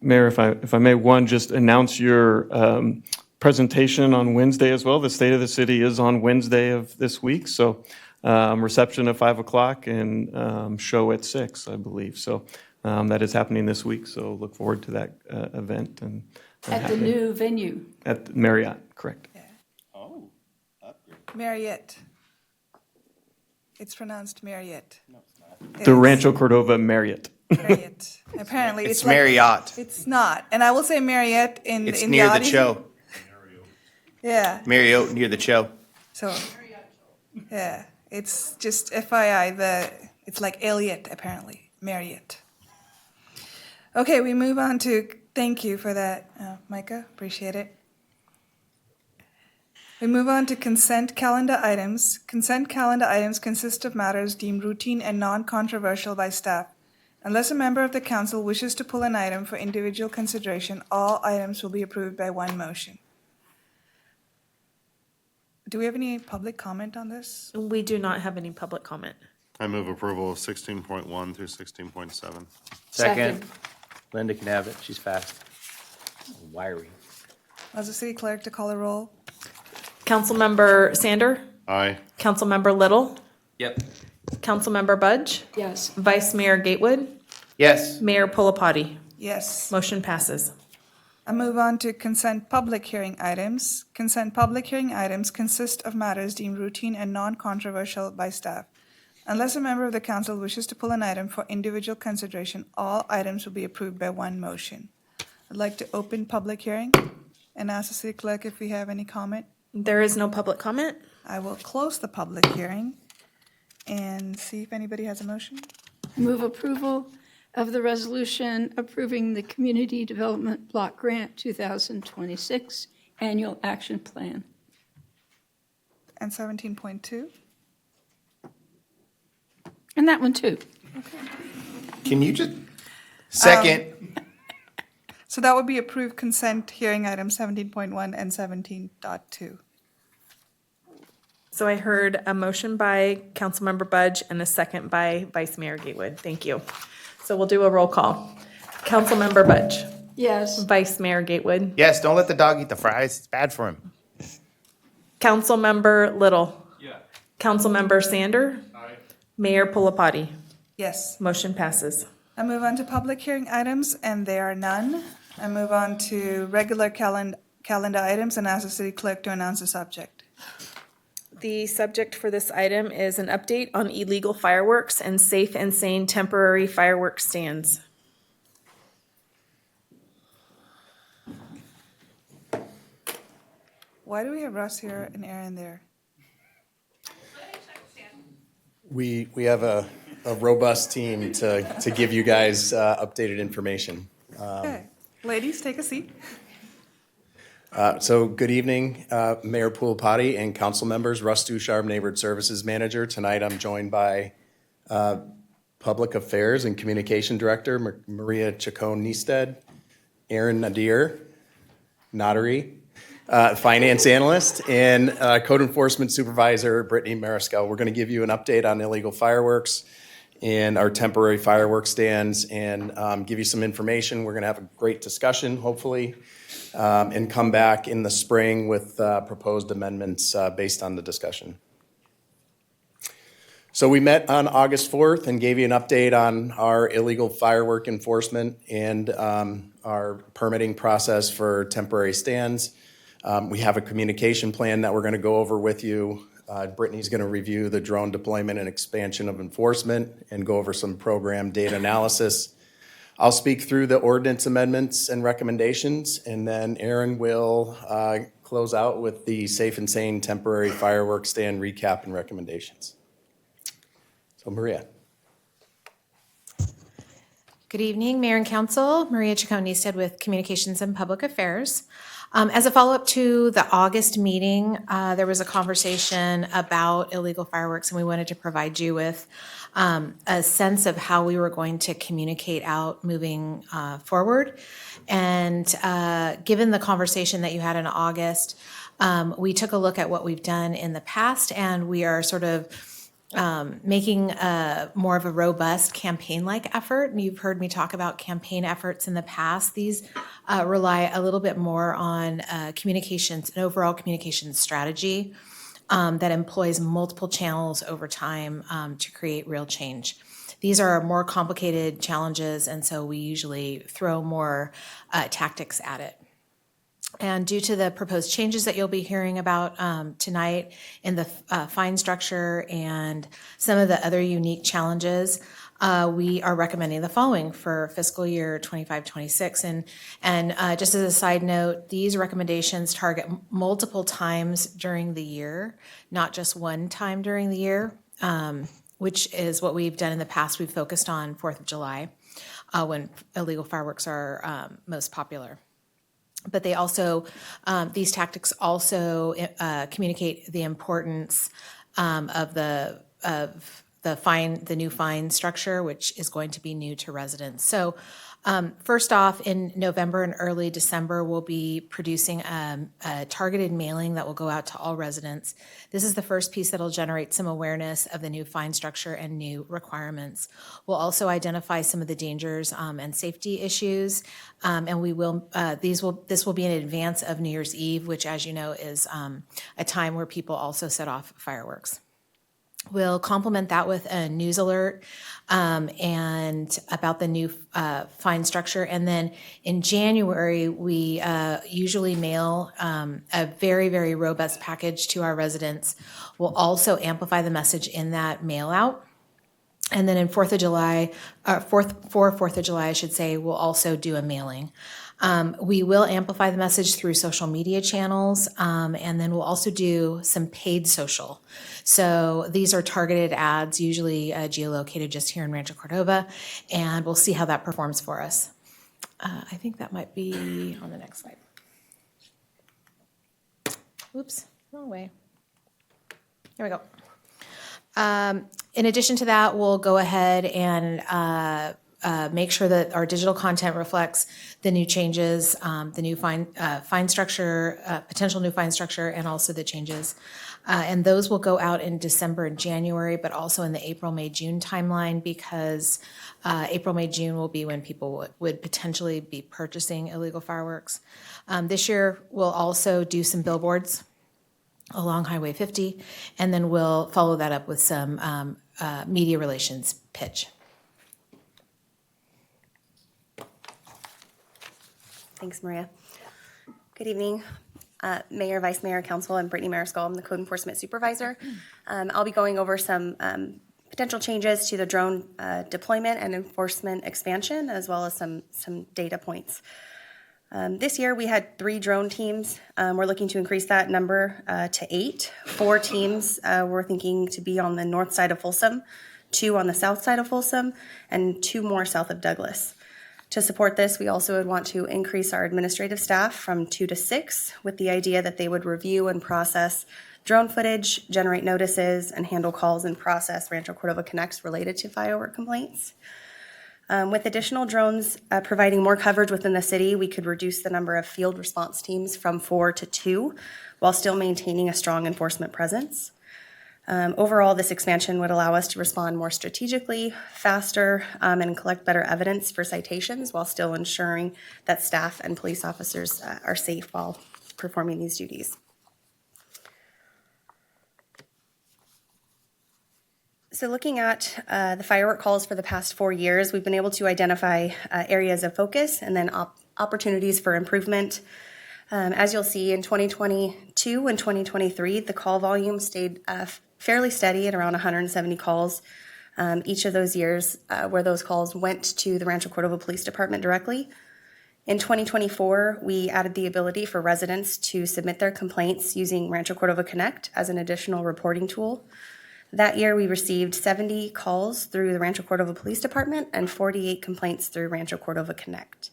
Mayor, if I may, one, just announce your presentation on Wednesday as well. The State of the City is on Wednesday of this week, so reception at 5 o'clock and show at 6, I believe. So that is happening this week, so look forward to that event. And At the new venue. At the Marriott, correct. Marriott. It's pronounced Marriott. The Rancho Cordova Marriott. Marriott. Apparently, It's like- Marriott. It's not, and I will say Marriott in It's in near the audience. Cho. Yeah. Marriott near the Cho. So. Yeah, it's just FYI. It's like Elliott apparently. Marriott. Okay, we move on to. Thank you for that, Micah. Appreciate it. We move on to consent calendar items. Consent calendar items consist of matters deemed routine and non-controversial by staff. Unless a member of the council wishes to pull an item for individual consideration, all items will be approved by one motion. Do we have any public comment on this? We do not have any public comment. I move approval of 16.1 through 16.7. Second. Linda can have it. She's fast. Wiry. As the city clerk to call a roll. Councilmember Sander? Aye. Councilmember Little? Yep. Councilmember Budge? Yes. Vice Mayor Gatewood? Yes. Mayor Pulapati? Yes. Motion passes. I move on to consent public hearing items. Consent public hearing items consist of matters deemed routine and non-controversial by staff. Unless a member of the council wishes to pull an item for individual consideration, all items will be approved by one motion. I'd like to open public hearing and ask the city clerk if we have any comment. There is no public comment. I will close the public hearing and see if anybody has a motion. Move approval of the resolution approving the Community Development Block Grant 2026 Annual Action Plan. And 17.2. And that one too. Can you just, second. So that would be approved consent hearing items 17.1 and 17.2. So I heard a motion by Councilmember Budge and a second by Vice Mayor Gatewood. Thank you. So we'll do a roll call. Councilmember Budge. Yes. Vice Mayor Gatewood. Yes, don't let the dog eat the fries. It's bad for him. Councilmember Little. Yeah. Councilmember Sander. Aye. Mayor Pulapati. Yes. Motion passes. I move on to public hearing items, and there are none. I move on to regular calendar items and ask the city clerk to announce the subject. The subject for this item is an update on illegal fireworks and safe and sane temporary fireworks stands. Why do we have Russ here and Aaron there? We have a robust team to give you guys updated information. Okay. Ladies, take a seat. So good evening, Mayor Pulapati and council members. Russ Ducharme, Neighborhood Services Manager. Tonight I'm joined by Public Affairs and Communication Director Maria Chacon-Niested, Aaron Nadir, Finance Analyst, and Code Enforcement Supervisor Brittany Mariscal. We're going to give you an update on illegal fireworks and our temporary fireworks stands and give you some information. We're going to have a great discussion, hopefully, and come back in the spring with proposed amendments based on the discussion. So we met on August 4th and gave you an update on our illegal firework enforcement and our permitting process for temporary stands. We have a communication plan that we're going to go over with you. Brittany's going to review the drone deployment and expansion of enforcement and go over some program data analysis. I'll speak through the ordinance amendments and recommendations, and then Aaron will close out with the safe and sane temporary fireworks stand recap and recommendations. So Maria. Good evening, Mayor and Council. Maria Chacon-Niested with Communications and Public Affairs. As a follow-up to the August meeting, there was a conversation about illegal fireworks, and we wanted to provide you with a sense of how we were going to communicate out moving forward. And given the conversation that you had in August, we took a look at what we've done in the past, and we are sort of making more of a robust campaign-like effort. And you've heard me talk about campaign efforts in the past. These rely a little bit more on communications, an overall communications strategy that employs multiple channels over time to create real change. These are more complicated challenges, and so we usually throw more tactics at it. And due to the proposed changes that you'll be hearing about tonight in the fine structure and some of the other unique challenges, we are recommending the following for fiscal year 25-26. And just as a side note, these recommendations target multiple times during the year, not just one time during the year, which is what we've done in the past. We've focused on 4th of July when illegal fireworks are most popular. But they also, these tactics also communicate the importance of the new fine structure, which is going to be new to residents. So first off, in November and early December, we'll be producing a targeted mailing that will go out to all residents. This is the first piece that will generate some awareness of the new fine structure and new requirements. We'll also identify some of the dangers and safety issues, and we will. This will be in advance of New Year's Eve, which, as you know, is a time where people also set off fireworks. We'll complement that with a news alert and about the new fine structure. And then in January, we usually mail a very, very robust package to our residents. We'll also amplify the message in that mail out. And then in 4th of July, 4th of July, I should say, we'll also do a mailing. We will amplify the message through social media channels, and then we'll also do some paid social. So these are targeted ads, usually geolocated just here in Rancho Cordova, and we'll see how that performs for us. I think that might be on the next slide. Oops, wrong way. Here we go. In addition to that, we'll go ahead and make sure that our digital content reflects the new changes, the new fine structure, potential new fine structure, and also the changes. And those will go out in December and January, but also in the April, May, June timeline, because April, May, June will be when people would potentially be purchasing illegal fireworks. This year, we'll also do some billboards along Highway 50, and then we'll follow that up with some media relations pitch. Thanks, Maria. Good evening, Mayor, Vice Mayor, Council. I'm Brittany Mariscal. I'm the Code Enforcement Supervisor. I'll be going over some potential changes to the drone deployment and enforcement expansion, as well as some data points. This year, we had 3 drone teams. We're looking to increase that number to 8. 4 teams we're thinking to be on the north side of Folsom, 2 on the south side of Folsom, and 2 more south of Douglas. To support this, we also would want to increase our administrative staff from 2 to 6, with the idea that they would review and process drone footage, generate notices, and handle calls and process Rancho Cordova Connects related to firework complaints. With additional drones providing more coverage within the city, we could reduce the number of field response teams from 4 to 2, while still maintaining a strong enforcement presence. Overall, this expansion would allow us to respond more strategically, faster, and collect better evidence for citations, while still ensuring that staff and police officers are safe while performing these duties. So looking at the firework calls for the past 4 years, we've been able to identify areas of focus and then opportunities for improvement. As you'll see, in 2022 and 2023, the call volume stayed fairly steady at around 170 calls each of those years, where those calls went to the Rancho Cordova Police Department directly. In 2024, we added the ability for residents to submit their complaints using Rancho Cordova Connect as an additional reporting tool. That year, we received 70 calls through the Rancho Cordova Police Department and 48 complaints through Rancho Cordova Connect.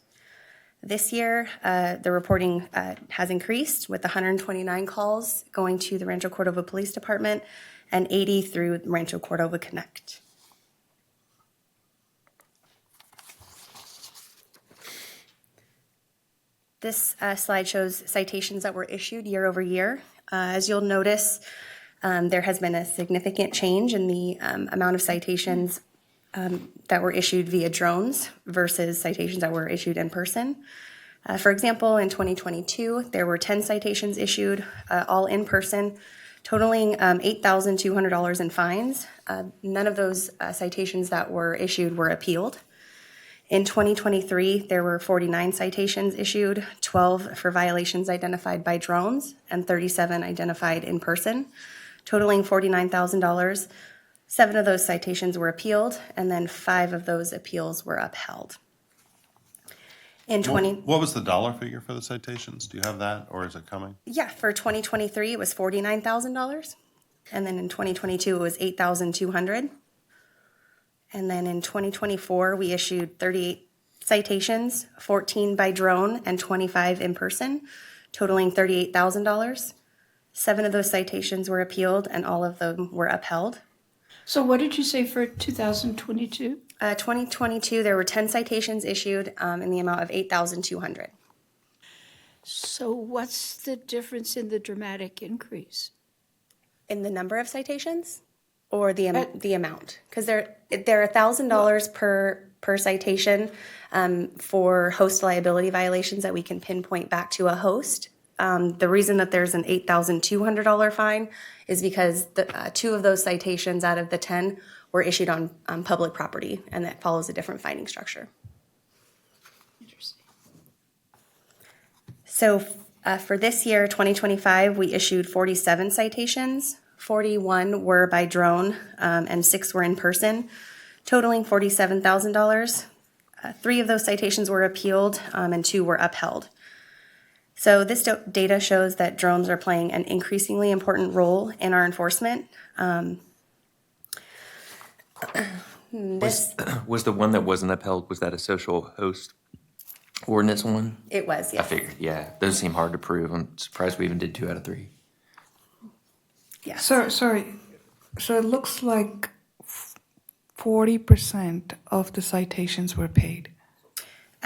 This year, the reporting has increased with 129 calls going to the Rancho Cordova Police Department and 80 through Rancho Cordova Connect. This slide shows citations that were issued year over year. As you'll notice, there has been a significant change in the amount of citations that were issued via drones versus citations that were issued in person. For example, in 2022, there were 10 citations issued, all in person, totaling $8,200 in fines. None of those citations that were issued were appealed. In 2023, there were 49 citations issued, 12 for violations identified by drones, and 37 identified in person, totaling $49,000. 7 of those citations were appealed, and then 5 of those appeals were upheld. What was the dollar figure for the citations? Do you have that, or is it coming? Yeah, for 2023, it was $49,000. And then in 2022, it was $8,200. And then in 2024, we issued 38 citations, 14 by drone and 25 in person, totaling $38,000. 7 of those citations were appealed and all of them were upheld. So what did you say for 2022? 2022, there were 10 citations issued in the amount of $8,200. So what's the difference in the dramatic increase? In the number of citations or the amount? Because they're $1,000 per citation for host liability violations that we can pinpoint back to a host. The reason that there's an $8,200 fine is because 2 of those citations out of the 10 were issued on public property, and that follows a different fining structure. Interesting. So for this year, 2025, we issued 47 citations. 41 were by drone, and 6 were in person, totaling $47,000. 3 of those citations were appealed, and 2 were upheld. So this data shows that drones are playing an increasingly important role in our enforcement. Was the one that wasn't upheld, was that a social host ordinance one? It was, I yes. figured, yeah. Those seem hard to prove. I'm surprised we even did 2 out of 3. Yeah. Sorry. So it looks like 40% of the citations were paid.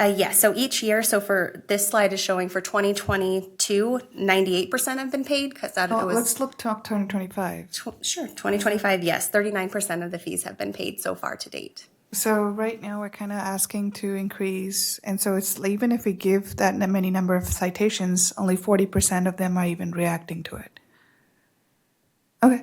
Yes, so each year, so for this slide is showing for 2022, 98% have been paid because that was. Let's look to 2025. Sure, 2025, yes, 39% of the fees have been paid so far to date. So right now we're kind of asking to increase, and so it's even if we give that many number of citations, only 40% of them are even reacting to it. Okay.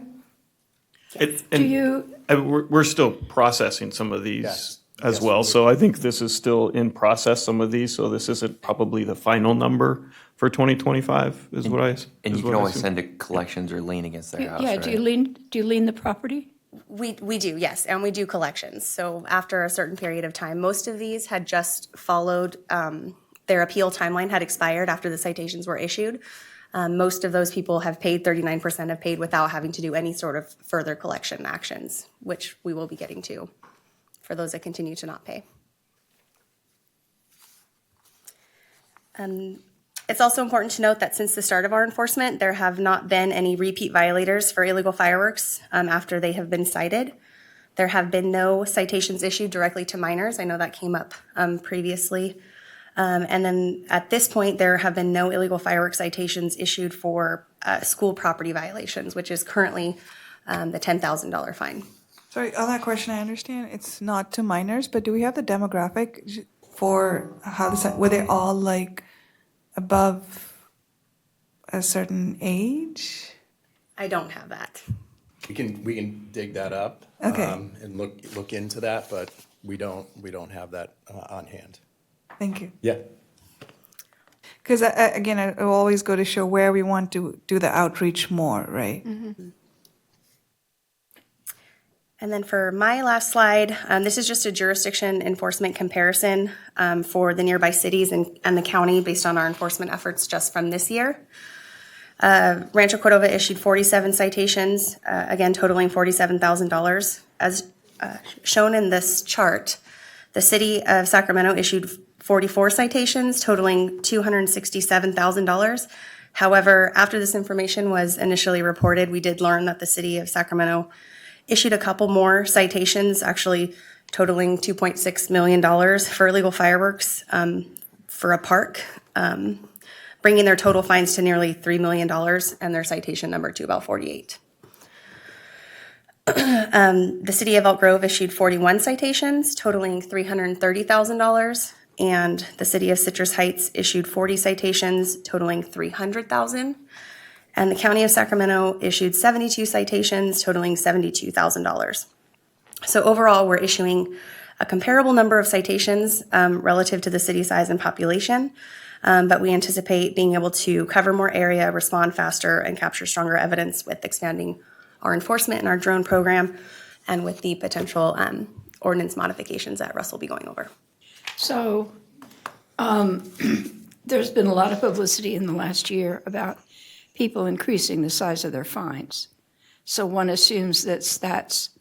We're still processing some of these as well. So I think this is still in process, some of these. So this isn't probably the final number for 2025 is what I. And you can always send to collections or lien against their house, Yeah, right? do you lien the property? We do, yes, and we do collections. So after a certain period of time, most of these had just followed, their appeal timeline had expired after the citations were issued. Most of those people have paid, 39% have paid without having to do any sort of further collection actions, which we will be getting to for those that continue to not pay. It's also important to note that since the start of our enforcement, there have not been any repeat violators for illegal fireworks after they have been cited. There have been no citations issued directly to minors. I know that came up previously. And then at this point, there have been no illegal fireworks citations issued for school property violations, which is currently the $10,000 fine. Sorry, on that question, I understand it's not to minors, but do we have the demographic for how were they all like above a certain age? I don't have that. We can dig that up. Okay. And look into that, but we don't have that on hand. Thank you. Yeah. Because again, it will always go to show where we want to do the outreach more, right? Mm-hmm. And then for my last slide, this is just a jurisdiction enforcement comparison for the nearby cities and the county based on our enforcement efforts just from this year. Rancho Cordova issued 47 citations, again totaling $47,000. As shown in this chart, the city of Sacramento issued 44 citations totaling $267,000. However, after this information was initially reported, we did learn that the city of Sacramento issued a couple more citations, actually totaling $2.6 million for illegal fireworks for a park, bringing their total fines to nearly $3 million and their citation number to about 48. The city of Elk Grove issued 41 citations totaling $330,000, and the city of Citrus Heights issued 40 citations totaling $300,000, and the county of Sacramento issued 72 citations totaling $72,000. So overall, we're issuing a comparable number of citations relative to the city size and population, but we anticipate being able to cover more area, respond faster, and capture stronger evidence with expanding our enforcement and our drone program, and with the potential ordinance modifications that Russ will be going over. So there's been a lot of publicity in the last year about people increasing the size of their fines. So one assumes that's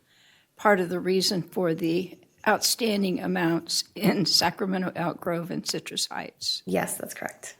part of the reason for the outstanding amounts in Sacramento, Elk Grove, and Citrus Heights. Yes, that's correct.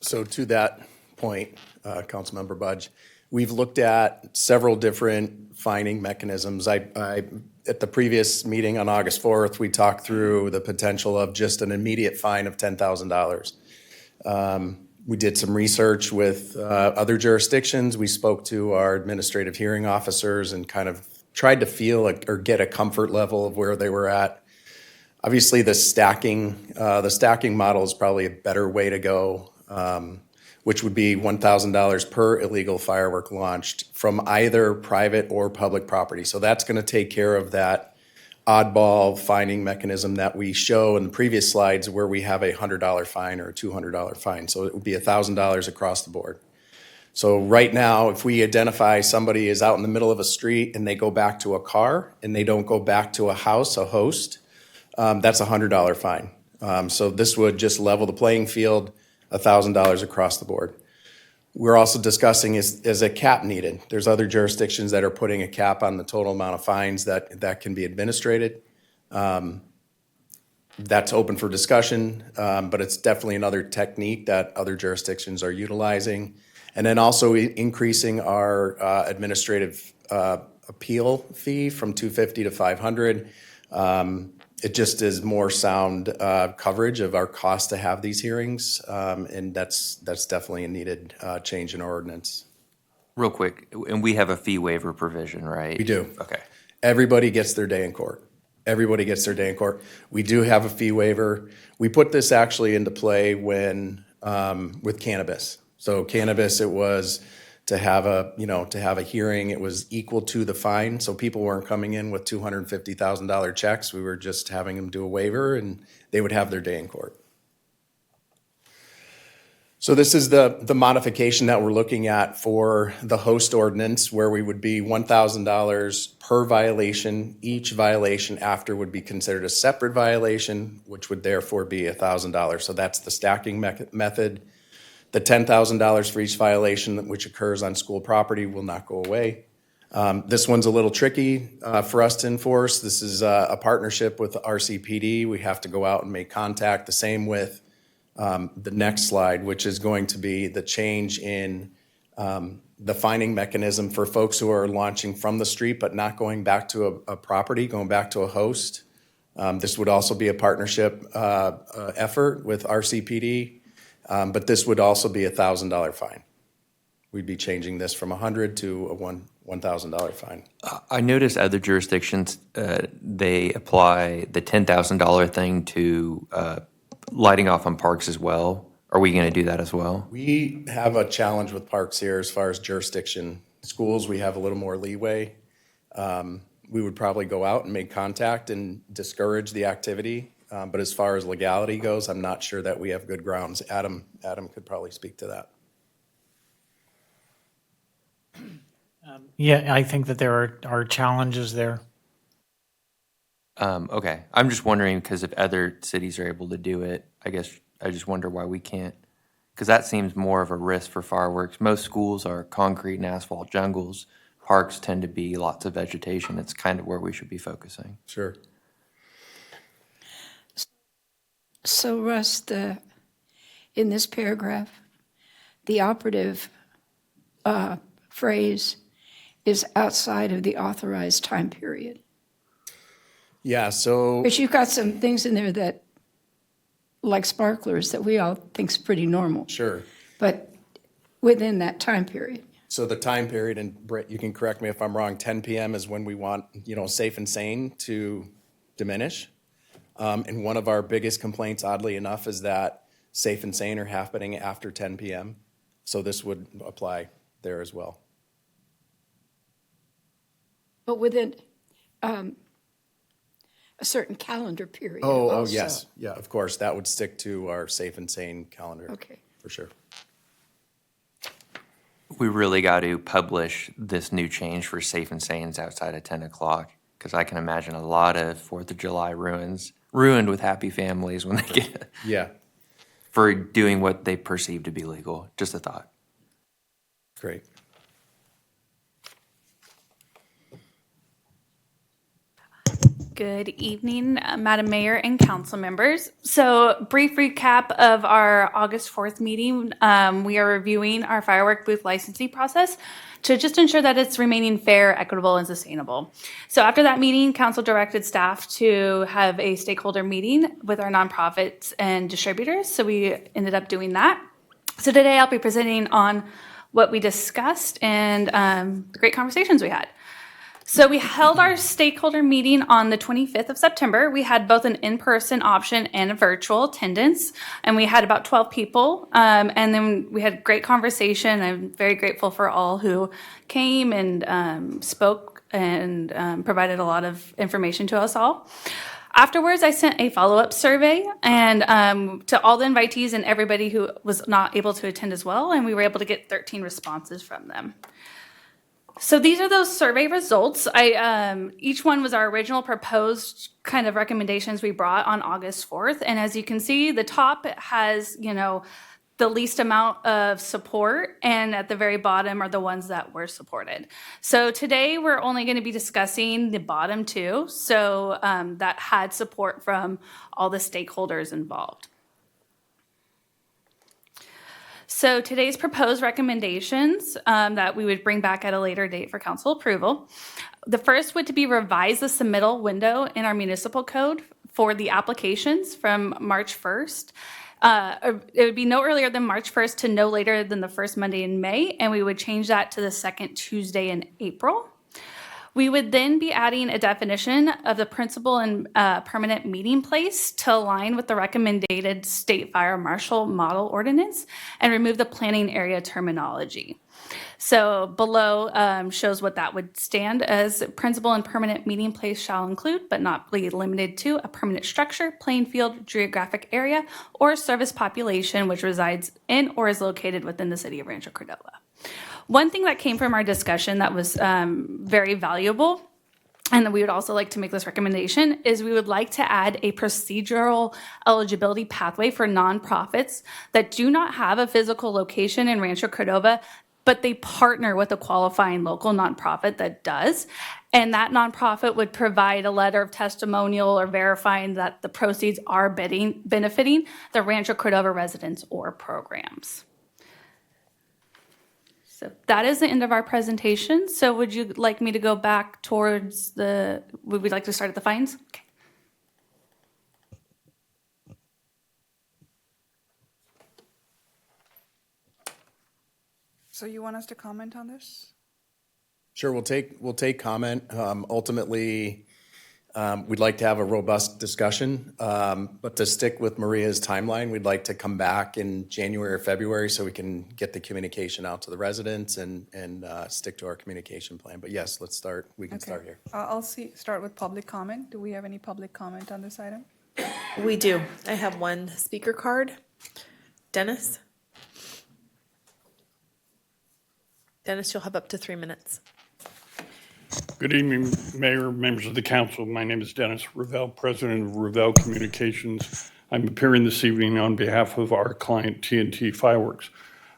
So to that point, Councilmember Budge, we've looked at several different fining mechanisms. At the previous meeting on August 4th, we talked through the potential of just an immediate fine of $10,000. We did some research with other jurisdictions. We spoke to our administrative hearing officers and kind of tried to feel or get a comfort level of where they were at. Obviously, the stacking model is probably a better way to go, which would be $1,000 per illegal firework launched from either private or public property. So that's going to take care of that oddball fining mechanism that we show in the previous slides where we have a $100 fine or a $200 fine. So it would be $1,000 across the board. So right now, if we identify somebody is out in the middle of a street and they go back to a car and they don't go back to a house, a host, that's a $100 fine. So this would just level the playing field, $1,000 across the board. We're also discussing is a cap needed. There's other jurisdictions that are putting a cap on the total amount of fines that can be administrated. That's open for discussion, but it's definitely another technique that other jurisdictions are utilizing. And then also increasing our administrative appeal fee from $250 to $500. It just is more sound coverage of our cost to have these hearings, and that's definitely a needed change in our ordinance. Real quick, and we have a fee waiver provision, right? We do. Okay. Everybody gets their day in court. Everybody gets their day in court. We do have a fee waiver. We put this actually into play when with cannabis. So cannabis, it was to have a hearing, it was equal to the fine. So people weren't coming in with $250,000 checks. We were just having them do a waiver and they would have their day in court. So this is the modification that we're looking at for the host ordinance, where we would be $1,000 per violation. Each violation after would be considered a separate violation, which would therefore be $1,000. So that's the stacking method. The $10,000 for each violation which occurs on school property will not go away. This one's a little tricky for us to enforce. This is a partnership with the RCPD. We have to go out and make contact. The same with the next slide, which is going to be the change in the fining mechanism for folks who are launching from the street but not going back to a property, going back to a host. This would also be a partnership effort with RCPD. But this would also be a $1,000 fine. We'd be changing this from $100 to a $1,000 fine. I noticed other jurisdictions, they apply the $10,000 thing to lighting off on parks as well. Are we going to do that as well? We have a challenge with parks here as far as jurisdiction. Schools, we have a little more leeway. We would probably go out and make contact and discourage the activity. But as far as legality goes, I'm not sure that we have good grounds. Adam could probably speak to that. Yeah, I think that there are challenges there. Okay. I'm just wondering, because if other cities are able to do it, I guess I just wonder why we can't. Because that seems more of a risk for fireworks. Most schools are concrete and asphalt jungles parks tend to be lots of vegetation. It's kind of where we should be focusing. Sure. So Russ, in this paragraph, the operative phrase is outside of the authorized time period. Yeah, so. But you've got some things in there that, like sparklers, that we all think's pretty normal. Sure. But within that time period. So the time period, and Britt, you can correct me if I'm wrong, 10 PM is when we want, safe and sane to diminish. And one of our biggest complaints, oddly enough, is that safe and sane are happening after 10 PM. So this would apply there as well. But within a certain calendar period. Oh, also. yes. Yeah, of course. That would stick to our safe and sane calendar. Okay. For sure. We really got to publish this new change for safe and sanes outside of 10 o'clock, because I can imagine a lot of 4th of July ruined with happy families when they get Yeah. for doing what they perceive to be legal. Just a thought. Great. Good evening, Madam Mayor and council members. So brief recap of our August 4th meeting. We are reviewing our firework booth licensing process to just ensure that it's remaining fair, equitable, and sustainable. So after that meeting, council directed staff to have a stakeholder meeting with our nonprofits and distributors. So we ended up doing that. So today I'll be presenting on what we discussed and the great conversations we had. So we held our stakeholder meeting on the 25th of September. We had both an in-person option and a virtual attendance, and we had about 12 people. And then we had great conversation. I'm very grateful for all who came and spoke and provided a lot of information to us all. Afterwards, I sent a follow-up survey and to all the invitees and everybody who was not able to attend as well, and we were able to get 13 responses from them. So these are those survey results. Each one was our original proposed kind of recommendations we brought on August 4th. And as you can see, the top has, the least amount of support, and at the very bottom are the ones that were supported. So today we're only going to be discussing the bottom two, so that had support from all the stakeholders involved. So today's proposed recommendations that we would bring back at a later date for council approval. The first would be revise the submittal window in our municipal code for the applications from March 1st. It would be no earlier than March 1st to no later than the first Monday in May, and we would change that to the second Tuesday in April. We would then be adding a definition of the principal and permanent meeting place to align with the recommended state fire marshal model ordinance and remove the planning area terminology. So below shows what that would stand as. Principal and permanent meeting place shall include, but not be limited to, a permanent structure, playing field, geographic area, or service population which resides in or is located within the city of Rancho Cordova. One thing that came from our discussion that was very valuable, and that we would also like to make this recommendation, is we would like to add a procedural eligibility pathway for nonprofits that do not have a physical location in Rancho Cordova, but they partner with a qualifying local nonprofit that does. And that nonprofit would provide a letter of testimonial or verifying that the proceeds are benefiting the Rancho Cordova residents or programs. So that is the end of our presentation. So would you like me to go back towards would we like to start at the fines? Okay. So you want us to comment on this? Sure, we'll take comment. Ultimately, we'd like to have a robust discussion, but to stick with Maria's timeline, we'd like to come back in January or February so we can get the communication out to the residents and stick to our communication plan. But yes, let's start. We can start here. I'll start with public comment. Do we have any public comment on this item? We do. I have one speaker card. Dennis? Dennis, you'll have up to 3 minutes. Good evening, Mayor, members of the council. My name is Dennis Ravel, President of Ravel Communications. I'm appearing this evening on behalf of our client, TNT Fireworks.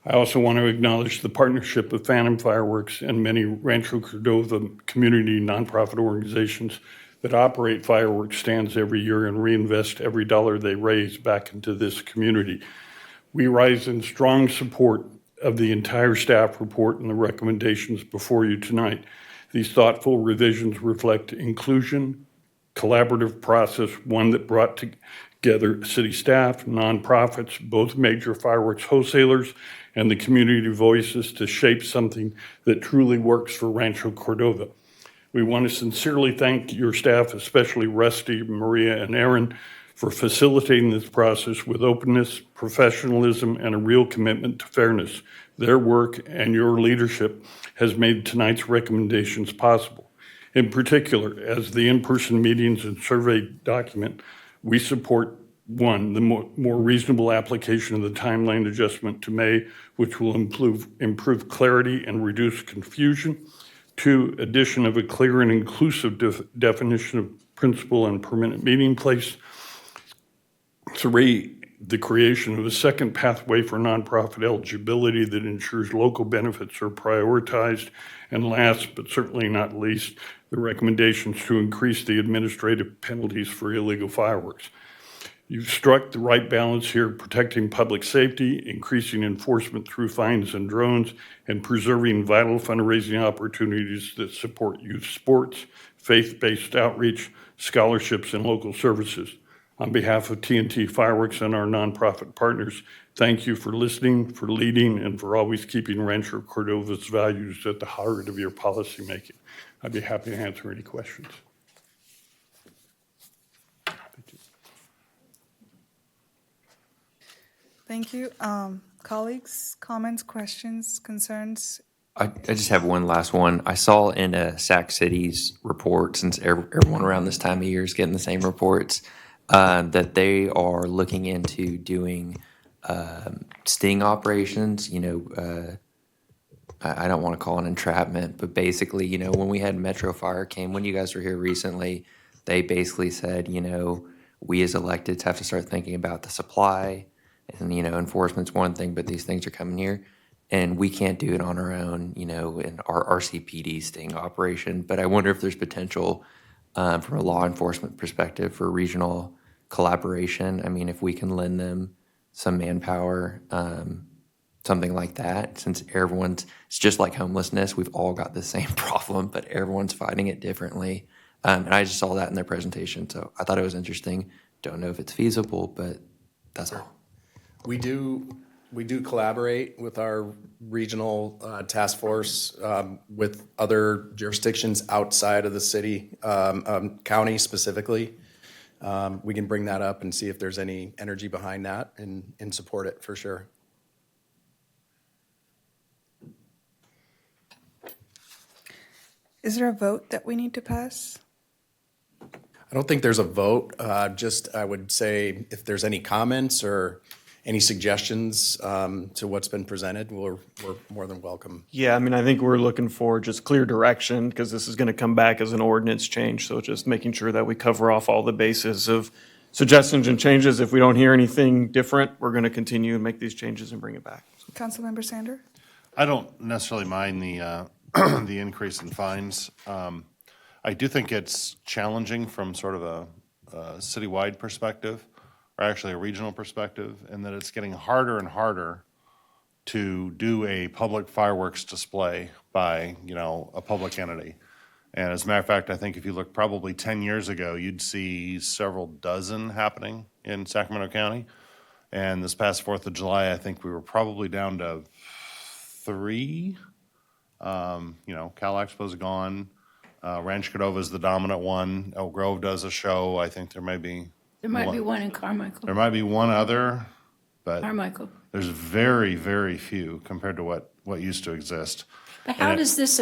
I also want to acknowledge the partnership of Phantom Fireworks and many Rancho Cordova community nonprofit organizations that operate fireworks stands every year and reinvest every dollar they raise back into this community. We rise in strong support of the entire staff report and the recommendations before you tonight. These thoughtful revisions reflect inclusion, collaborative process, one that brought together city staff, nonprofits, both major fireworks wholesalers, and the community voices to shape something that truly works for Rancho Cordova. We want to sincerely thank your staff, especially Rusty, Maria, and Aaron, for facilitating this process with openness, professionalism, and a real commitment to fairness. Their work and your leadership has made tonight's recommendations possible. In particular, as the in-person meetings and survey document, we support one, the more reasonable application of the timeline adjustment to May, which will improve clarity and reduce confusion. Two, addition of a clear and inclusive definition of principal and permanent meeting place. Three, the creation of a second pathway for nonprofit eligibility that ensures local benefits are prioritized. And last, but certainly not least, the recommendations to increase the administrative penalties for illegal fireworks. You've struck the right balance here, protecting public safety, increasing enforcement through fines and drones, and preserving vital fundraising opportunities that support youth sports, faith-based outreach, scholarships, and local services. On behalf of TNT Fireworks and our nonprofit partners, thank you for listening, for leading, and for always keeping Rancho Cordova's values at the heart of your policymaking. I'd be happy to answer any questions. Thank you. Colleagues, comments, questions, concerns? I just have one last one. I saw in Sac City's report, since everyone around this time of year is getting the same reports, that they are looking into doing sting operations. I don't want to call it entrapment, but basically, when we had Metro Fire came, when you guys were here recently, they basically said, we as electeds have to start thinking about the supply, and enforcement's one thing, but these things are coming here, and we can't do it on our own, in our RCPD sting operation. But I wonder if there's potential from a law enforcement perspective for regional collaboration. I mean, if we can lend them some manpower, something like that, since it's just like homelessness. We've all got the same problem, but everyone's fighting it differently. And I just saw that in their presentation, so I thought it was interesting. Don't know if it's feasible, but that's all. We do collaborate with our regional task force with other jurisdictions outside of the city, county specifically. We can bring that up and see if there's any energy behind that and support it for sure. Is there a vote that we need to pass? I don't think there's a vote. Just I would say if there's any comments or any suggestions to what's been presented, we're more than welcome. Yeah, I think we're looking for just clear direction, because this is going to come back as an ordinance change. So just making sure that we cover off all the bases of suggestions and changes. If we don't hear anything different, we're going to continue and make these changes and bring it back. Councilmember Sander? I don't necessarily mind the the increase in fines. I do think it's challenging from sort of a citywide perspective, or actually a regional perspective, and that it's getting harder and harder to do a public fireworks display by, a public entity. And as a matter of fact, I think if you look probably 10 years ago, you'd see several dozen happening in Sacramento County. And this past 4th of July, I think we were probably down to 3. Cal Expo's gone. Rancho Cordova is the dominant one. Elk Grove does a show. I think there might be one in Carmichael. There might be one other, but Carmichael. There's very, very few compared to what used to exist. But how does this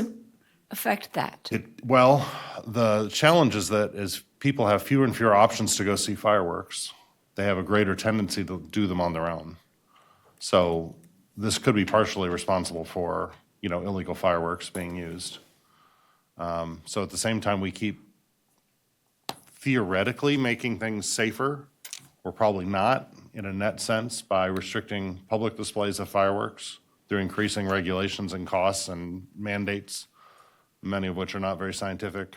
affect that? Well, the challenge is that as people have fewer and fewer options to go see fireworks, they have a greater tendency to do them on their own. So this could be partially responsible for, illegal fireworks being used. So at the same time, we keep theoretically making things safer. We're probably not in a net sense by restricting public displays of fireworks through increasing regulations and costs and mandates, many of which are not very scientific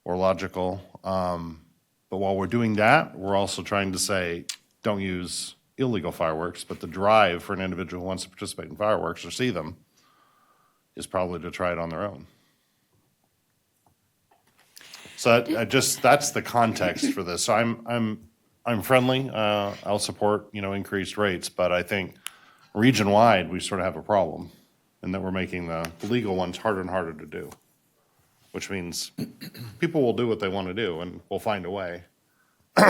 or logical. But while we're doing that, we're also trying to say, don't use illegal fireworks, but the drive for an individual who wants to participate in fireworks or see them is probably to try it on their own. So that's the context for this. So I'm friendly. I'll support, increased rates, but I think region-wide, we sort of have a problem in that we're making the legal ones harder and harder to do, which means people will do what they want to do and we'll find a way,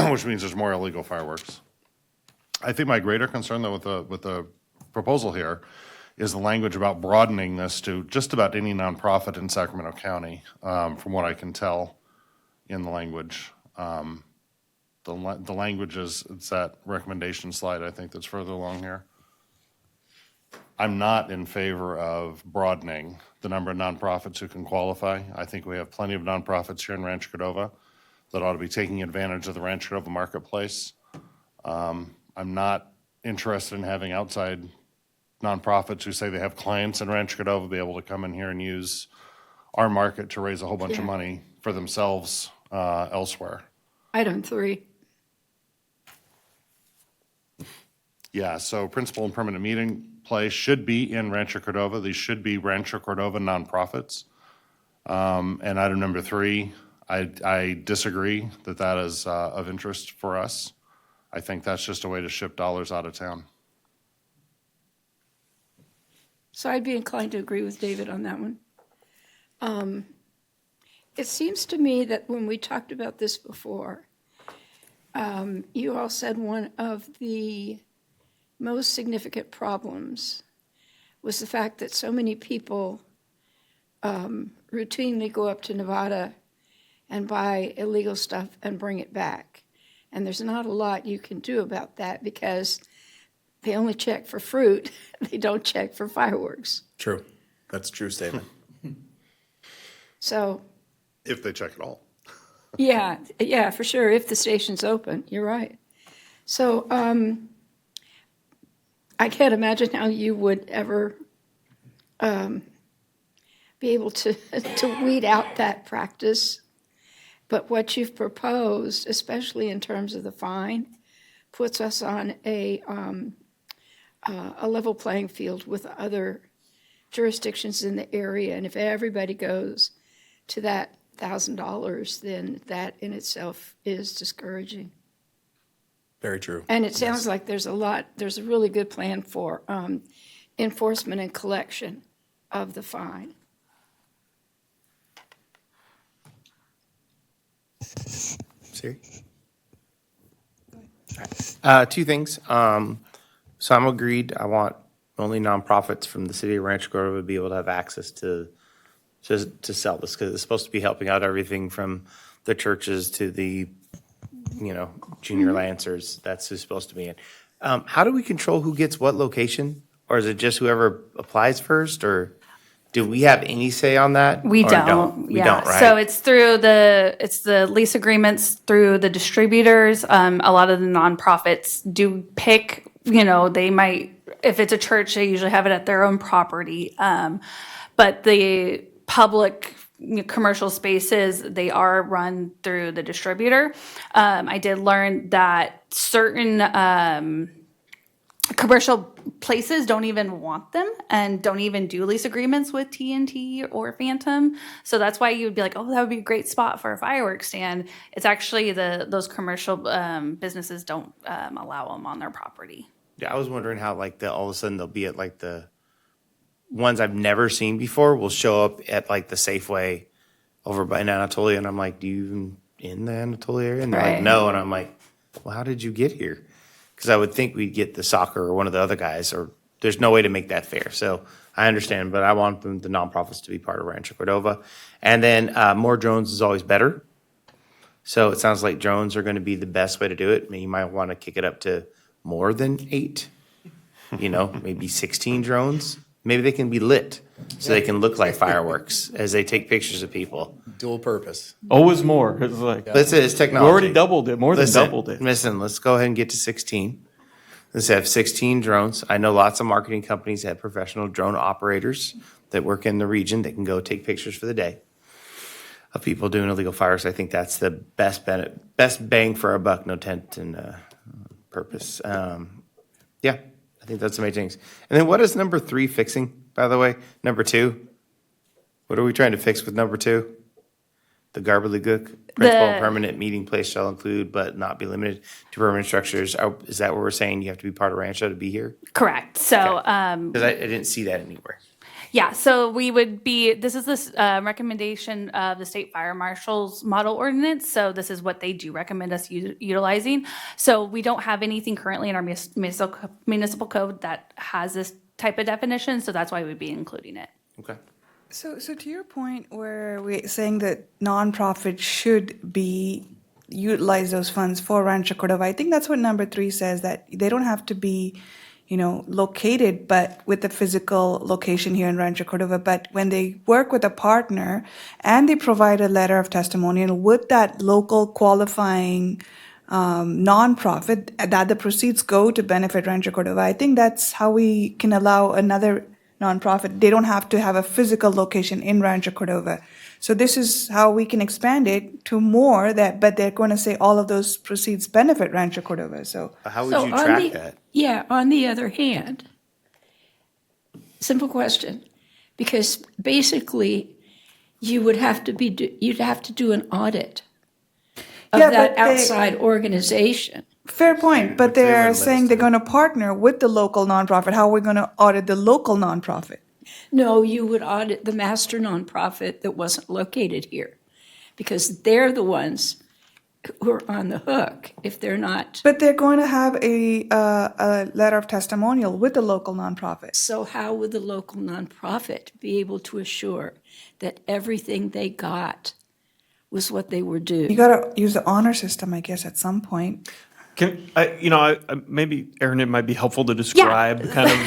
which means there's more illegal fireworks. I think my greater concern, though, with the proposal here is the language about broadening this to just about any nonprofit in Sacramento County, from what I can tell in the language. The language is, it's that recommendation slide, I think, that's further along here. I'm not in favor of broadening the number of nonprofits who can qualify. I think we have plenty of nonprofits here in Rancho Cordova that ought to be taking advantage of the Rancho Cordova marketplace. I'm not interested in having outside nonprofits who say they have clients in Rancho Cordova be able to come in here and use our market to raise a whole bunch of money for themselves elsewhere. Item 3. Yeah, so principal and permanent meeting place should be in Rancho Cordova. These should be Rancho Cordova nonprofits. And item number 3, I disagree that is of interest for us. I think that's just a way to ship dollars out of town. So I'd be inclined to agree with David on that one. It seems to me that when we talked about this before, you all said one of the most significant problems was the fact that so many people routinely go up to Nevada and buy illegal stuff and bring it back. And there's not a lot you can do about that because they only check for fruit. They don't check for fireworks. True. That's a true statement. So, if they check at all. yeah, for sure. If the station's open, you're right. So, I can't imagine how you would ever be able to weed out that practice. But what you've proposed, especially in terms of the fine, puts us on a level playing field with other jurisdictions in the area. And if everybody goes to that $1,000, then that in itself is discouraging. Very true. And it sounds like there's a really good plan for enforcement and collection of the fine. Siri? 2 things. So I'm agreed. I want only nonprofits from the city of Rancho Cordova to be able to have access to sell this because it's supposed to be helping out everything from the churches to the, junior Lancers. That's who's supposed to be in. How do we control who gets what location? Or is it just whoever applies first? Or do we have any say on that? We Or don't. We Yeah. don't, right? So it's through the lease agreements through the distributors. A lot of the nonprofits do pick, they might, if it's a church, they usually have it at their own property. But the public commercial spaces, they are run through the distributor. I did learn that certain commercial places don't even want them and don't even do lease agreements with TNT or Phantom. So that's why you would be like, oh, that would be a great spot for a fireworks stand. It's actually those commercial businesses don't allow them on their property. Yeah, I was wondering how all of a sudden they'll be at the ones I've never seen before will show up at the Safeway over by Anatolia, and I'm like, do you even in the Anatolia area? And they're like, no, and I'm like, well, how did you get here? Because I would think we'd get the soccer or one of the other guys, or there's no way to make that fair. So I understand, but I want the nonprofits to be part of Rancho Cordova. And then more drones is always better. So it sounds like drones are going to be the best way to do it. I mean, you might want to kick it up to more than 8, maybe 16 drones. Maybe they can be lit so they can look like fireworks as they take pictures of people. Dual purpose. Always more. It's It's technology. We already doubled it, more than doubled it. Listen, let's go ahead and get to 16. Let's have 16 drones. I know lots of marketing companies have professional drone operators that work in the region that can go take pictures for the day of people doing illegal fireworks. I think that's the best bang for our buck, no intent and purpose. Yeah, I think that's amazing. And then what is number 3 fixing, by the way? Number 2? What are we trying to fix with number 2? The gobbledygook. Principal and permanent meeting place shall include but not be limited to permanent structures. Is that what we're saying? You have to be part of Rancho to be here? Correct. So, Because I didn't see that anywhere. yeah, so we would be, this is this recommendation of the state fire marshal's model ordinance. So this is what they do recommend us utilizing. So we don't have anything currently in our municipal code that has this type of definition. So that's why we'd be including it. Okay. So to your point where we're saying that nonprofits should utilize those funds for Rancho Cordova, I think that's what number 3 says, that they don't have to be, located, but with the physical location here in Rancho Cordova. But when they work with a partner and they provide a letter of testimonial with that local qualifying nonprofit, that the proceeds go to benefit Rancho Cordova, I think that's how we can allow another nonprofit. They don't have to have a physical location in Rancho Cordova. So this is how we can expand it to more but they're going to say all of those proceeds benefit Rancho Cordova. So How would you track that? Yeah, on the other hand, simple question, because basically you would have to you'd have to do an audit of that outside organization. Fair point, but they're saying they're going to partner with the local nonprofit. How are we going to audit the local nonprofit? No, you would audit the master nonprofit that wasn't located here, because they're the ones who are on the hook if they're not. But they're going to have a letter of testimonial with the local nonprofit. So how would the local nonprofit be able to assure that everything they got was what they were due? You got to use the honor system, I guess, at some point. Maybe, Aaron, it might be helpful to describe kind of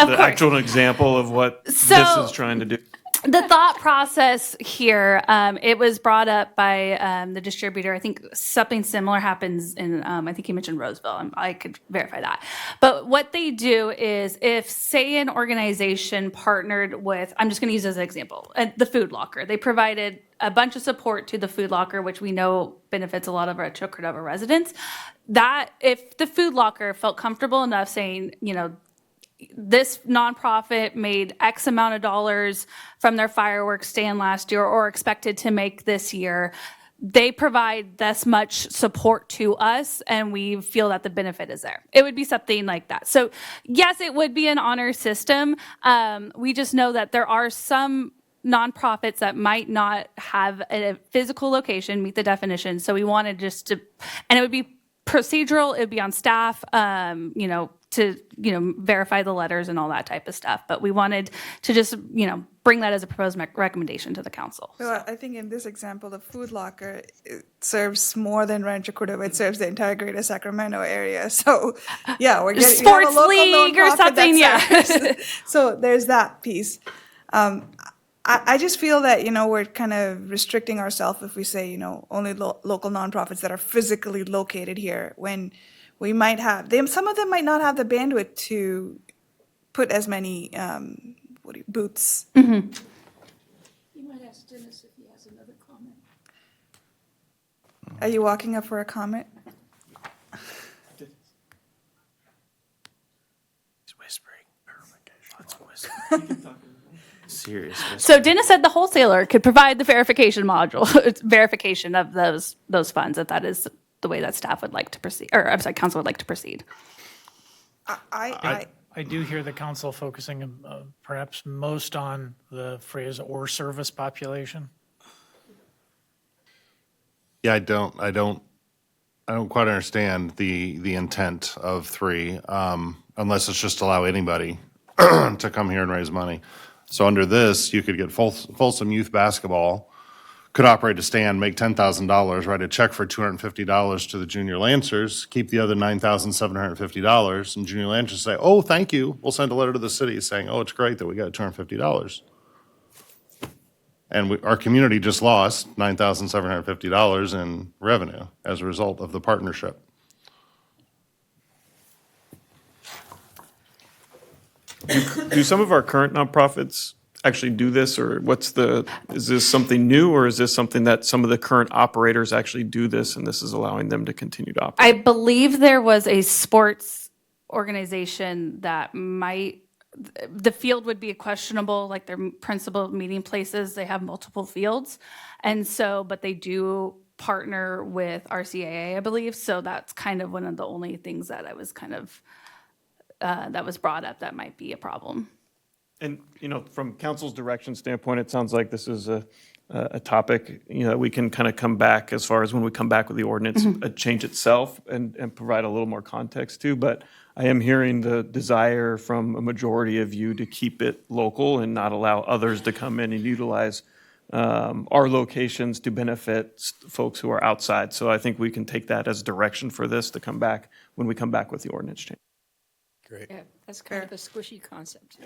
the actual example of what this is trying to do. The thought process here, it was brought up by the distributor. I think something similar happens in, I think he mentioned Roseville. I could verify that. But what they do is if, say, an organization partnered with, I'm just going to use as an example, the Food Locker. They provided a bunch of support to the Food Locker, which we know benefits a lot of our Cordova residents. That if the Food Locker felt comfortable enough saying, this nonprofit made X amount of dollars from their fireworks stand last year or expected to make this year, they provide this much support to us and we feel that the benefit is there. It would be something like that. So yes, it would be an honor system. We just know that there are some nonprofits that might not have a physical location, meet the definition. So we wanted and it would be procedural, it would be on staff, to verify the letters and all that type of stuff. But we wanted to just bring that as a proposed recommendation to the council. Well, I think in this example, the Food Locker it serves more than Rancho Cordova. It serves the entire greater Sacramento area. So yeah, we're getting sports league or something. Yeah. So there's that piece. I just feel that, we're kind of restricting ourselves if we say, only local nonprofits that are physically located here, when we might have them. Some of them might not have the bandwidth to put as many booths. Mm-hmm. You might ask Dennis if he has another comment. Are you walking up for a comment? He's whispering. Let's whisper. Serious. So Dennis said the wholesaler could provide the verification module, verification of those funds, if that is the way that staff would like to proceed, or I'm sorry, council would like to proceed. I do hear the council focusing perhaps most on the phrase "or service population." Yeah, I don't quite understand the intent of 3, unless it's just allow anybody to come here and raise money. So under this, you could get Folsom Youth Basketball, could operate a stand, make $10,000, write a check for $250 to the Junior Lancers, keep the other $9,750, and Junior Lancers say, oh, thank you. We'll send a letter to the city saying, oh, it's great that we got $250. And our community just lost $9,750 in revenue as a result of the partnership. Do some of our current nonprofits actually do this, or is this something new, or is this something that some of the current operators actually do this, and this is allowing them to continue to operate? I believe there was a sports organization that the field would be questionable, like their principal meeting places, they have multiple fields. And so, but they do partner with RCAA, I believe. So that's kind of one of the only things that I was kind of, that was brought up that might be a problem. And, from council's direction standpoint, it sounds like this is a topic, we can kind of come back as far as when we come back with the ordinance, change itself and provide a little more context to. But I am hearing the desire from a majority of you to keep it local and not allow others to come in and utilize our locations to benefit folks who are outside. So I think we can take that as direction for this to come back when we come back with the ordinance change. Great. Yeah, that's kind of a squishy concept.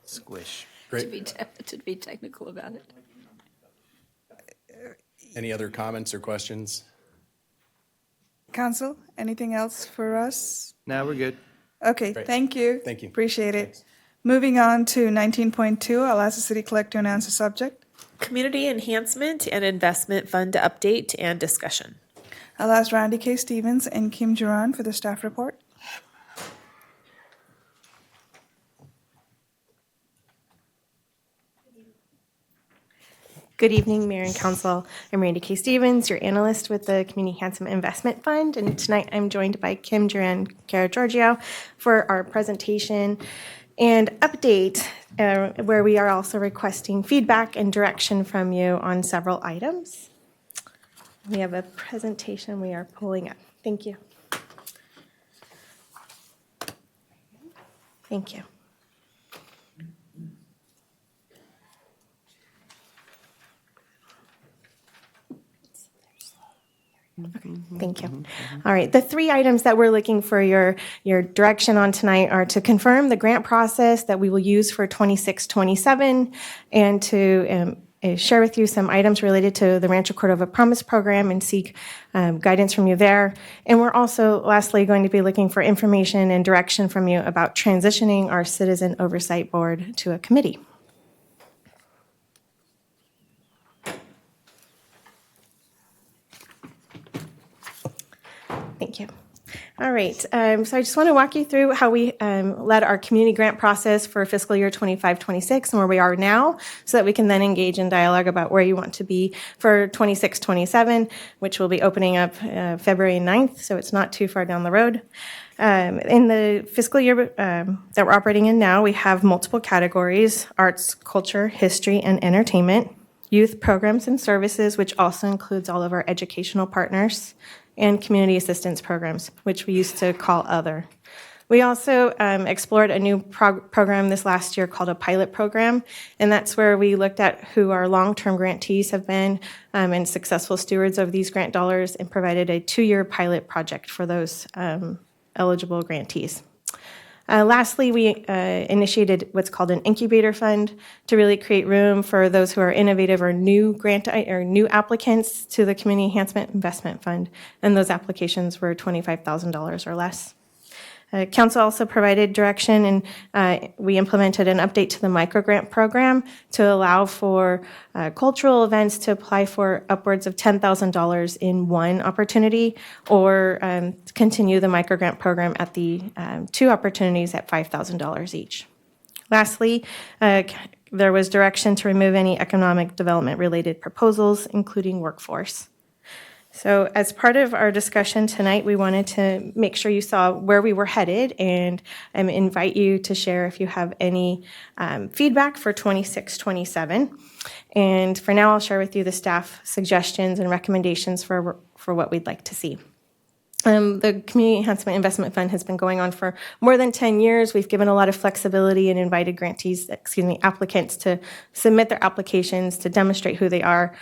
Squish. To be technical about it. Any other comments or questions? Council, anything else for us? Now we're good. Okay, Great. thank you. Thank you. Appreciate it. Thanks. Moving on to 19.2, I'll ask the city clerk to announce the subject. Community Enhancement and Investment Fund update and discussion. I'll ask Randy K. Stevens and Kim Duran for the staff report. Good evening, Mayor and Council. I'm Randy K. Stevens, your analyst with the Community Enhancement Investment Fund, and tonight I'm joined by Kim Duran, Cara Giorgio for our presentation and update, where we are also requesting feedback and direction from you on several items. We have a presentation we are pulling up. Thank you. Thank you. Thank you. All right, the three items that we're looking for your direction on tonight are to confirm the grant process that we will use for 26-27 and to share with you some items related to the Rancho Cordova Promise Program and seek guidance from you there. And we're also, lastly, going to be looking for information and direction from you about transitioning our Citizen Oversight Board to a committee. Thank you. All right, so I just want to walk you through how we led our community grant process for fiscal year 25-26 and where we are now, so that we can then engage in dialogue about where you want to be for 26-27, which will be opening up February 9th, so it's not too far down the road. In the fiscal year that we're operating in now, we have multiple categories: arts, culture, history, and entertainment, youth programs and services, which also includes all of our educational partners, and community assistance programs, which we used to call other. We also explored a new program this last year called a pilot program, and that's where we looked at who our long-term grantees have been and successful stewards of these grant dollars, and provided a 2-year pilot project for those eligible grantees. Lastly, we initiated what's called an incubator fund to really create room for those who are innovative or new new applicants to the Community Enhancement Investment Fund, and those applications were $25,000 or less. Council also provided direction, and we implemented an update to the microgrant program to allow for cultural events to apply for upwards of $10,000 in one opportunity, or continue the microgrant program at the 2 opportunities at $5,000 each. Lastly, there was direction to remove any economic development related proposals, including workforce. So as part of our discussion tonight, we wanted to make sure you saw where we were headed, and invite you to share if you have any feedback for 26-27. And for now, I'll share with you the staff suggestions and recommendations for what we'd like to see. The Community Enhancement Investment Fund has been going on for more than 10 years. We've given a lot of flexibility and invited applicants to submit their applications to demonstrate who they are.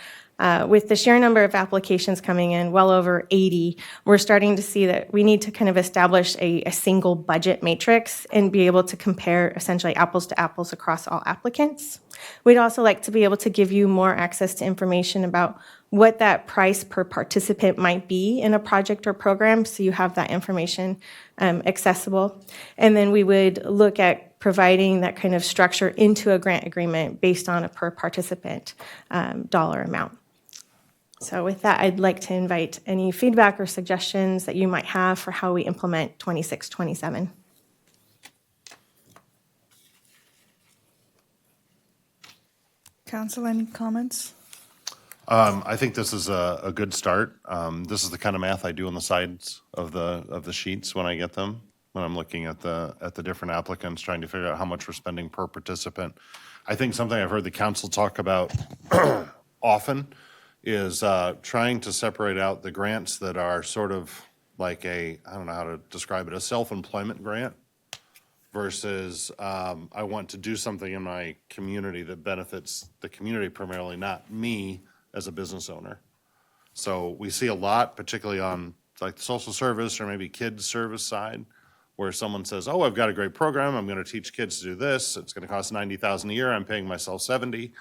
With the sheer number of applications coming in, well over 80, we're starting to see that we need to kind of establish a single budget matrix and be able to compare essentially apples to apples across all applicants. We'd also like to be able to give you more access to information about what that price per participant might be in a project or program, so you have that information accessible. And then we would look at providing that kind of structure into a grant agreement based on a per participant dollar amount. So with that, I'd like to invite any feedback or suggestions that you might have for how we implement 2627. Council, any comments? I think this is a good start. This is the kind of math I do on the sides of the sheets when I get them, when I'm looking at the different applicants, trying to figure out how much we're spending per participant. I think something I've heard the council talk about often is trying to separate out the grants that are sort of like I don't know how to describe it, a self-employment grant versus I want to do something in my community that benefits the community primarily, not me as a business owner. So we see a lot, particularly on like the social service or maybe kids service side, where someone says, oh, I've got a great program, I'm going to teach kids to do this, it's going to cost $90,000 a year, I'm paying myself $70,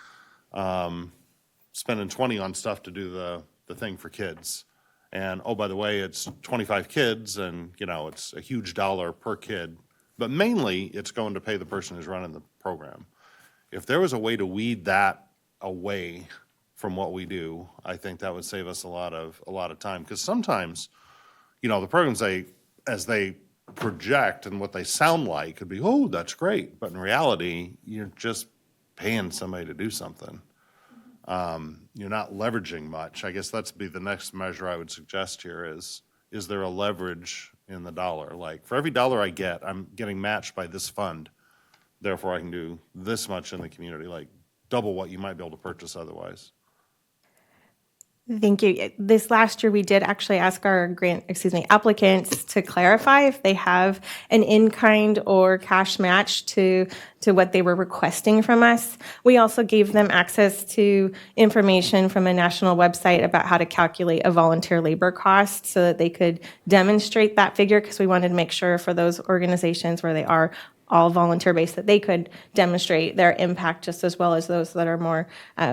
spending $20 on stuff to do the thing for kids. And oh, by the way, it's 25 kids and, you know, it's a huge dollar per kid. But mainly, it's going to pay the person who's running the program. If there was a way to weed that away from what we do, I think that would save us a lot of time. Because sometimes, you know, the programs as they project and what they sound like could be, oh, that's great. But in reality, you're just paying somebody to do something. You're not leveraging much. I guess that's be the next measure I would suggest here is there a leverage in the dollar? Like for every dollar I get, I'm getting matched by this fund. Therefore, I can do this much in the community, like double what you might be able to purchase otherwise. Thank you. This last year, we did actually ask our applicants to clarify if they have an in-kind or cash match to what they were requesting from us. We also gave them access to information from a national website about how to calculate a volunteer labor cost so that they could demonstrate that figure, because we wanted to make sure for those organizations where they are all volunteer-based that they could demonstrate their impact just as well as those that are more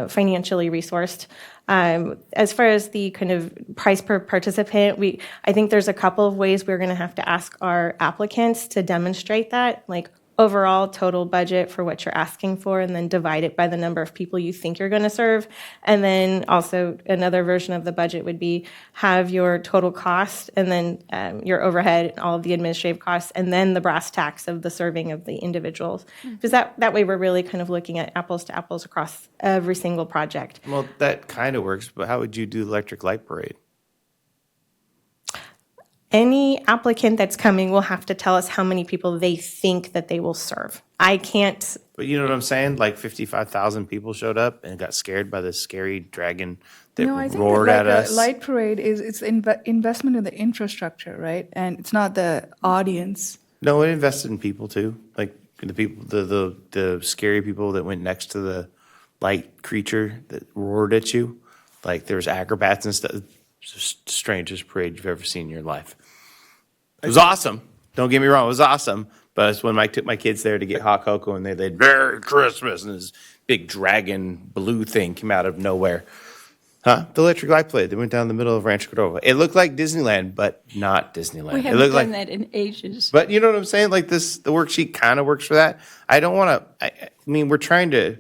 financially resourced. As far as the kind of price per participant, I think there's a couple of ways we're going to have to ask our applicants to demonstrate that, like overall total budget for what you're asking for, and then divide it by the number of people you think you're going to serve. And then also another version of the budget would be have your total cost and then your overhead, all of the administrative costs, and then the brass tacks of the serving of the individuals. Because that way we're really kind of looking at apples to apples across every single project. Well, that kind of works, but how would you do the electric light parade? Any applicant that's coming will have to tell us how many people they think that they will serve. I can't. But you know what I'm saying? Like 55,000 people showed up and got scared by the scary dragon that No, I think roared that, at like, us. a light parade is investment in the infrastructure, right? And it's not the audience. No, it invested in people too. Like the people, the scary people that went next to the light creature that roared at you. Like there was acrobats and stuff. It's the strangest parade you've ever seen in your life. It was awesome. Don't get me wrong, it was awesome. But it's when I took my kids there to get hot cocoa and they'd Merry Christmas, and this big dragon blue thing came out of nowhere. Huh? The electric light parade. They went down the middle of Rancho Cordova. It looked like Disneyland, but not Disneyland. We It haven't looked done like, that in ages. but you know what I'm saying? Like the worksheet kind of works for that. I don't want to. I mean, we're trying to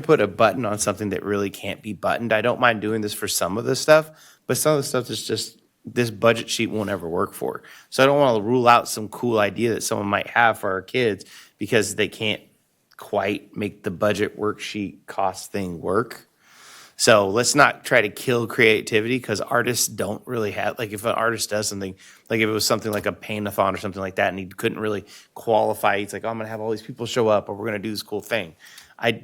put a button on something that really can't be buttoned. I don't mind doing this for some of the stuff, but some of the stuff is just this budget sheet won't ever work for. So I don't want to rule out some cool idea that someone might have for our kids because they can't quite make the budget worksheet cost thing work. So let's not try to kill creativity, because artists don't really have, like if an artist does something, like if it was something like a paint-a-thon or something like that and he couldn't really qualify, he's like, oh, I'm going to have all these people show up or we're going to do this cool thing. I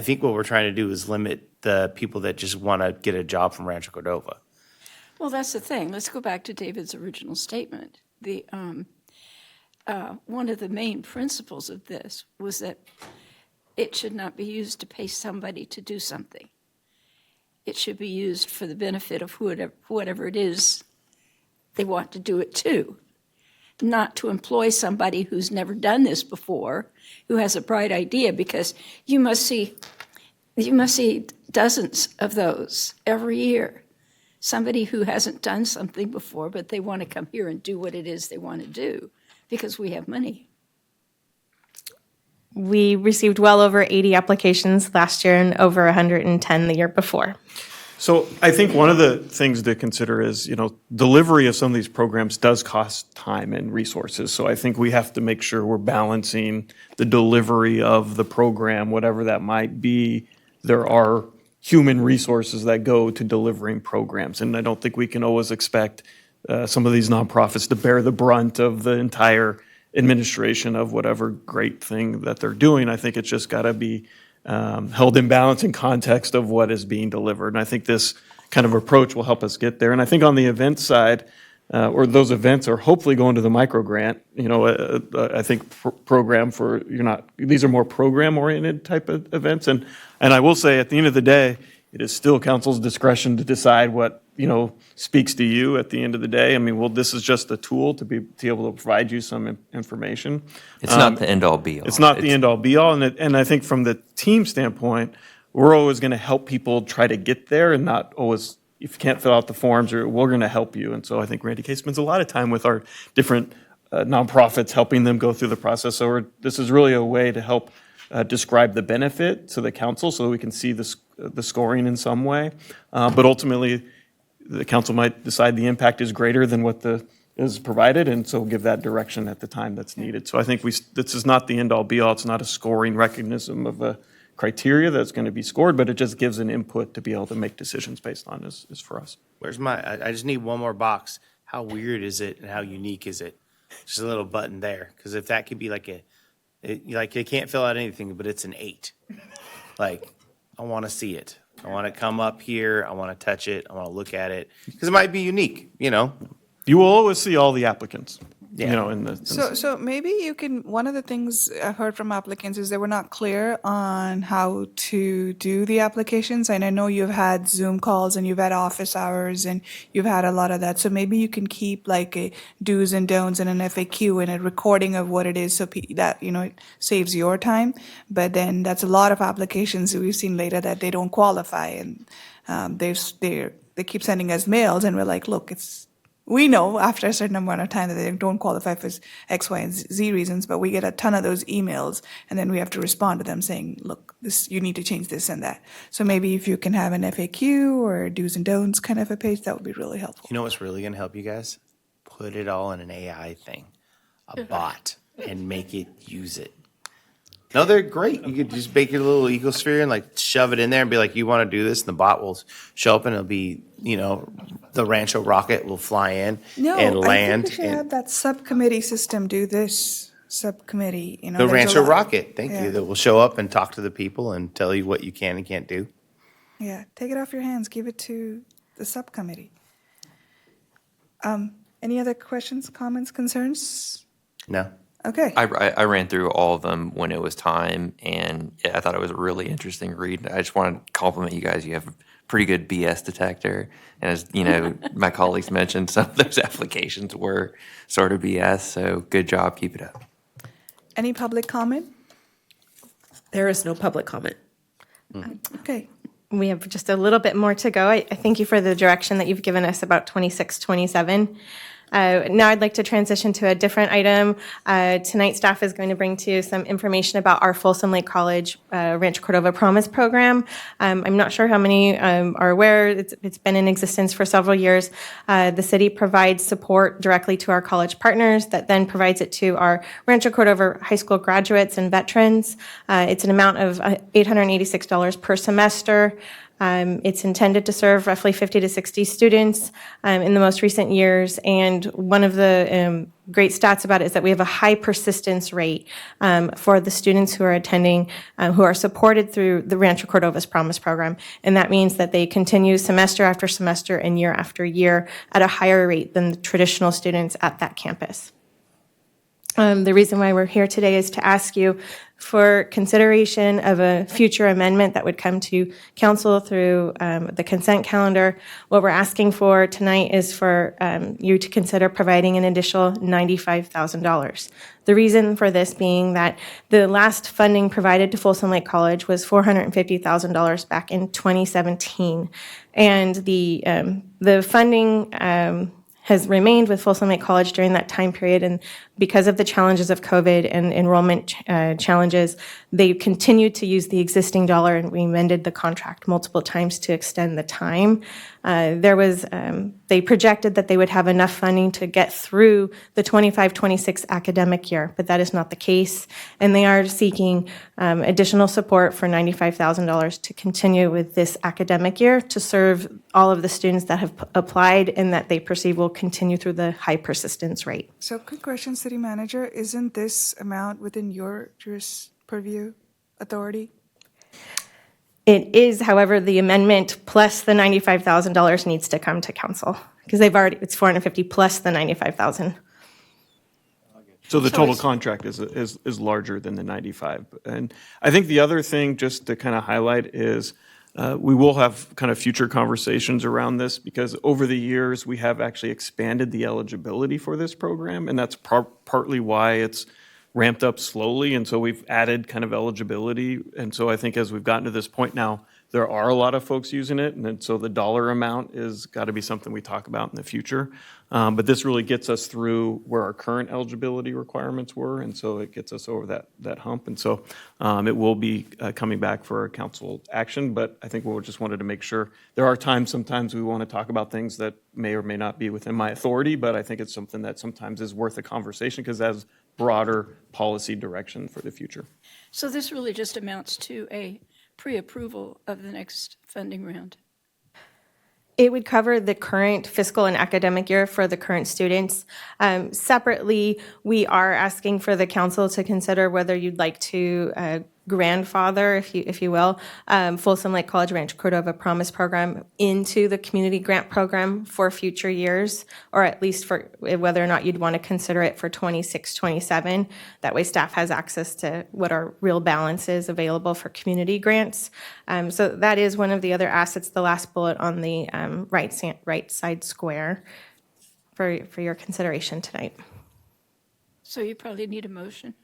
think what we're trying to do is limit the people that just want to get a job from Rancho Cordova. Well, that's the thing. Let's go back to David's original statement. The one of the main principles of this was that it should not be used to pay somebody to do something. It should be used for the benefit of whatever it is they want to do it to, not to employ somebody who's never done this before, who has a bright idea, because you must see dozens of those every year. Somebody who hasn't done something before, but they want to come here and do what it is they want to do because we have money. We received well over 80 applications last year and over 110 the year before. So I think one of the things to consider is, delivery of some of these programs does cost time and resources. So I think we have to make sure we're balancing the delivery of the program, whatever that might be. There are human resources that go to delivering programs, and I don't think we can always expect some of these nonprofits to bear the brunt of the entire administration of whatever great thing that they're doing. I think it's just got to be held in balance in context of what is being delivered. And I think this kind of approach will help us get there. And I think on the event side, or those events are hopefully going to the micro grant. I think program for, these are more program oriented type of events. And I will say at the end of the day, it is still council's discretion to decide what, speaks to you at the end of the day. I mean, this is just a tool to be able to provide you some information. It's not the end all be all. It's not the end all be all. And I think from the team standpoint, we're always going to help people try to get there and not always, if you can't fill out the forms, we're going to help you. And so I think Randy K spends a lot of time with our different nonprofits, helping them go through the process. So this is really a way to help describe the benefit to the council so that we can see the scoring in some way. But ultimately, the council might decide the impact is greater than what is provided, and so give that direction at the time that's needed. So I think this is not the end all be all. It's not a scoring mechanism of a criteria that's going to be scored, but it just gives an input to be able to make decisions based on is for us. I just need one more box. How weird is it and how unique is it? Just a little button there. Because if that could be they can't fill out anything, but it's an 8. I want to see it. I want to come up here. I want to touch it. I want to look at it because it might be unique. You will always see all the applicants. Yeah. So maybe you can, one of the things I've heard from applicants is they were not clear on how to do the applications. And I know you've had Zoom calls and you've had office hours and you've had a lot of that. So maybe you can keep a do's and don'ts and an FAQ and a recording of what it is so that, it saves your time. But then that's a lot of applications that we've seen later that they don't qualify. And they keep sending us mails and we're like, look, we know after a certain amount of time that they don't qualify for X, Y, and Z reasons, but we get a ton of those emails, and then we have to respond to them saying, look, you need to change this and that. So maybe if you can have an FAQ or do's and don'ts kind of a page, that would be really helpful. You know what's really going to help you guys? Put it all in an AI thing, a bot, and make it use it. No, they're great. You could just make your little ecosphere and shove it in there and be like, you want to do this, and the bot will show up and it'll be, the Rancho rocket will fly in and land. I think we should have that subcommittee system do this subcommittee. The Rancho rocket, thank you, that will show up and talk to the people and tell you what you can and can't do. Yeah, take it off your hands. Give it to the subcommittee. Any other questions, comments, concerns? No. Okay. I ran through all of them when it was time, and I thought it was a really interesting read. I just want to compliment you guys. You have a pretty good BS detector, and as my colleagues mentioned, some of those applications were sort of BS. So good job, keep it up. Any public comment? There is no public comment. Okay. We have just a little bit more to go. I thank you for the direction that you've given us about 26, 27. Now I'd like to transition to a different item. Tonight, staff is going to bring to you some information about our Folsom Lake College Rancho Cordova Promise Program. I'm not sure how many are aware. It's been in existence for several years. The city provides support directly to our college partners that then provides it to our Rancho Cordova high school graduates and veterans. It's an amount of $886 per semester. It's intended to serve roughly 50 to 60 students in the most recent years. And one of the great stats about it is that we have a high persistence rate for the students who are attending, who are supported through the Rancho Cordova's Promise Program. And that means that they continue semester after semester and year after year at a higher rate than the traditional students at that campus. The reason why we're here today is to ask you for consideration of a future amendment that would come to council through the consent calendar. What we're asking for tonight is for you to consider providing an additional $95,000. The reason for this being that the last funding provided to Folsom Lake College was $450,000 back in 2017. And the funding has remained with Folsom Lake College during that time period. And because of the challenges of COVID and enrollment challenges, they continued to use the existing dollar, and we amended the contract multiple times to extend the time. They projected that they would have enough funding to get through the 25-26 academic year, but that is not the case. And they are seeking additional support for $95,000 to continue with this academic year to serve all of the students that have applied and that they perceive will continue through the high persistence rate. So quick question, City Manager, isn't this amount within your purview authority? It is, however, the amendment plus the $95,000 needs to come to council because it's 450 plus the 95,000. So the total contract is larger than the 95. And I think the other thing, just to kind of highlight, is we will have kind of future conversations around this because over the years, we have actually expanded the eligibility for this program, and that's partly why it's ramped up slowly. And so we've added kind of eligibility. And so I think as we've gotten to this point now, there are a lot of folks using it. And then so the dollar amount is got to be something we talk about in the future. But this really gets us through where our current eligibility requirements were. And so it gets us over that hump. And so it will be coming back for council action. But I think we just wanted to make sure there are sometimes we want to talk about things that may or may not be within my authority. But I think it's something that sometimes is worth a conversation because as broader policy direction for the future. So this really just amounts to a pre-approval of the next funding round. It would cover the current fiscal and academic year for the current students. Separately, we are asking for the council to consider whether you'd like to grandfather, if you will, Folsom Lake College Rancho Cordova Promise Program into the community grant program for future years, or at least for whether or not you'd want to consider it for 26-27. That way staff has access to what our real balance is available for community grants. So that is one of the other assets, the last bullet on the right side square for your consideration tonight. So you probably need a motion.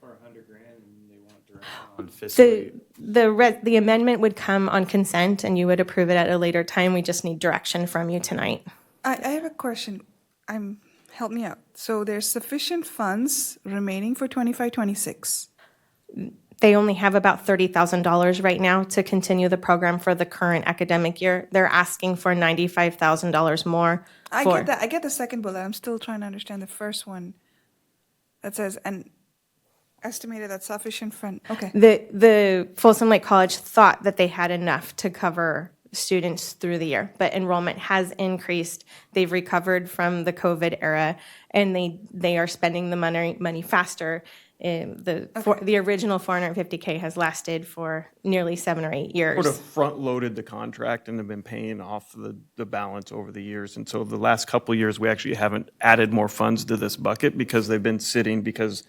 For $100,000 and they want direction on fiscal. The amendment would come on consent and you would approve it at a later time. We just need direction from you tonight. I have a question. Help me out. So there's sufficient funds remaining for 25-26. They only have about $30,000 right now to continue the program for the current academic year. They're asking for $95,000 more. I get that. I get the second bullet. I'm still trying to understand the first one that says, and estimated that sufficient fund. Okay. The Folsom Lake College thought that they had enough to cover students through the year, but enrollment has increased. They've recovered from the COVID era, and they are spending the money faster. The original $450K has lasted for nearly 7 or 8 years. Sort of front-loaded the contract and have been paying off the balance over the years. And so the last couple of years, we actually haven't added more funds to this bucket because they've been sitting because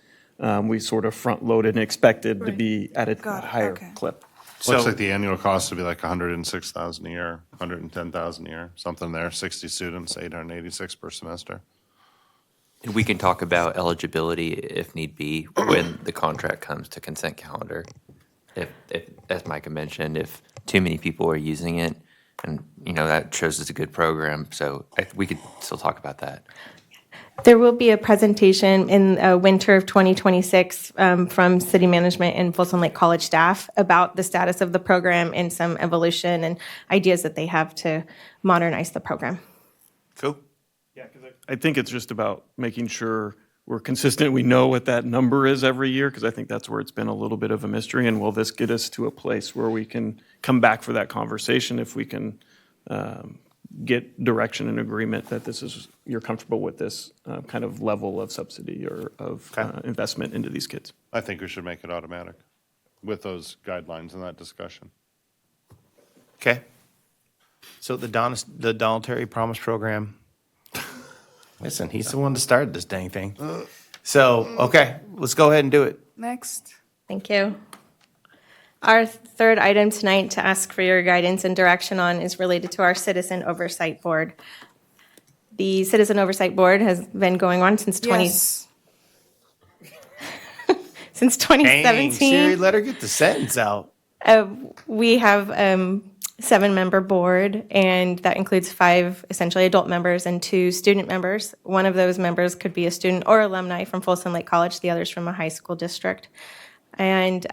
we sort of front-loaded and expected to be at a higher clip. Looks like the annual cost would be like $106,000 a year, $110,000 a year, something there, 60 students, 886 per semester. We can talk about eligibility if need be when the contract comes to consent calendar. If as Micah mentioned, if too many people are using it, and that shows it's a good program, so we could still talk about that. There will be a presentation in winter of 2026 from city management and Folsom Lake College staff about the status of the program and some evolution and ideas that they have to modernize the program. Cool. Yeah, because I think it's just about making sure we're consistent. We know what that number is every year, because I think that's where it's been a little bit of a mystery. And will this get us to a place where we can come back for that conversation if we can get direction and agreement that you're comfortable with this kind of level of subsidy or of investment into these kids? I think we should make it automatic with those guidelines and that discussion. Okay. So the Donald Terry Promise Program. Listen, he's the one that started this dang thing. So, okay, let's go ahead and do it. Next. Thank you. Our third item tonight to ask for your guidance and direction on is related to our Citizen Oversight Board. The Citizen Oversight Board has been going on since since 2017. Dang, Siri, let her get the sentence out. We have 7-member board, and that includes 5 essentially adult members and 2 student members. One of those members could be a student or alumni from Folsom Lake College, the others from a high school district. And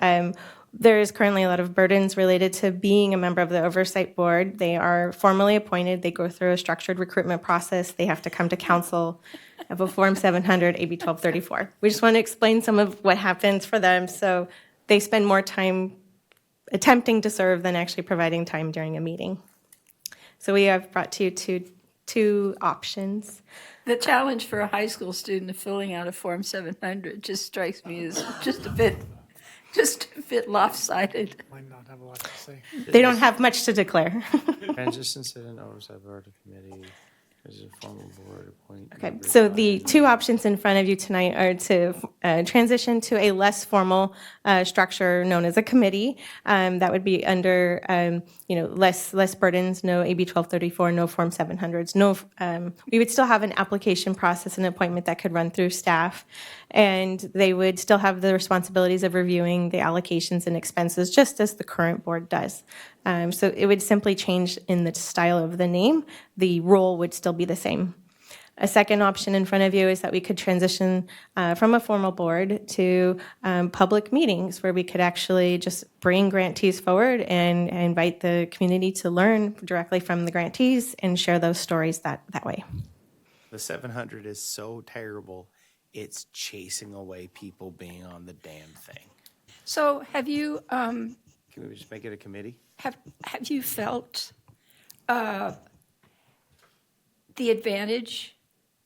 there is currently a lot of burdens related to being a member of the oversight board. They are formally appointed. They go through a structured recruitment process. They have to come to council, have a Form 700, AB 1234. We just want to explain some of what happens for them. So they spend more time attempting to serve than actually providing time during a meeting. So we have brought to you two options. The challenge for a high school student of filling out a Form 700 just strikes me as just a bit lopsided. Might not have a lot to say. They don't have much to declare. Transition sit in oversight board committee. As a formal board appoint. Okay, so the 2 options in front of you tonight are to transition to a less formal structure known as a committee. That would be under, less burdens, no AB 1234, no Form 700s, no. We would still have an application process and appointment that could run through staff, and they would still have the responsibilities of reviewing the allocations and expenses, just as the current board does. So it would simply change in the style of the name. The role would still be the same. A second option in front of you is that we could transition from a formal board to public meetings where we could actually just bring grantees forward and invite the community to learn directly from the grantees and share those stories that way. The 700 is so terrible, it's chasing away people being on the damn thing. So have you, Can we just make it a committee? have you felt the advantage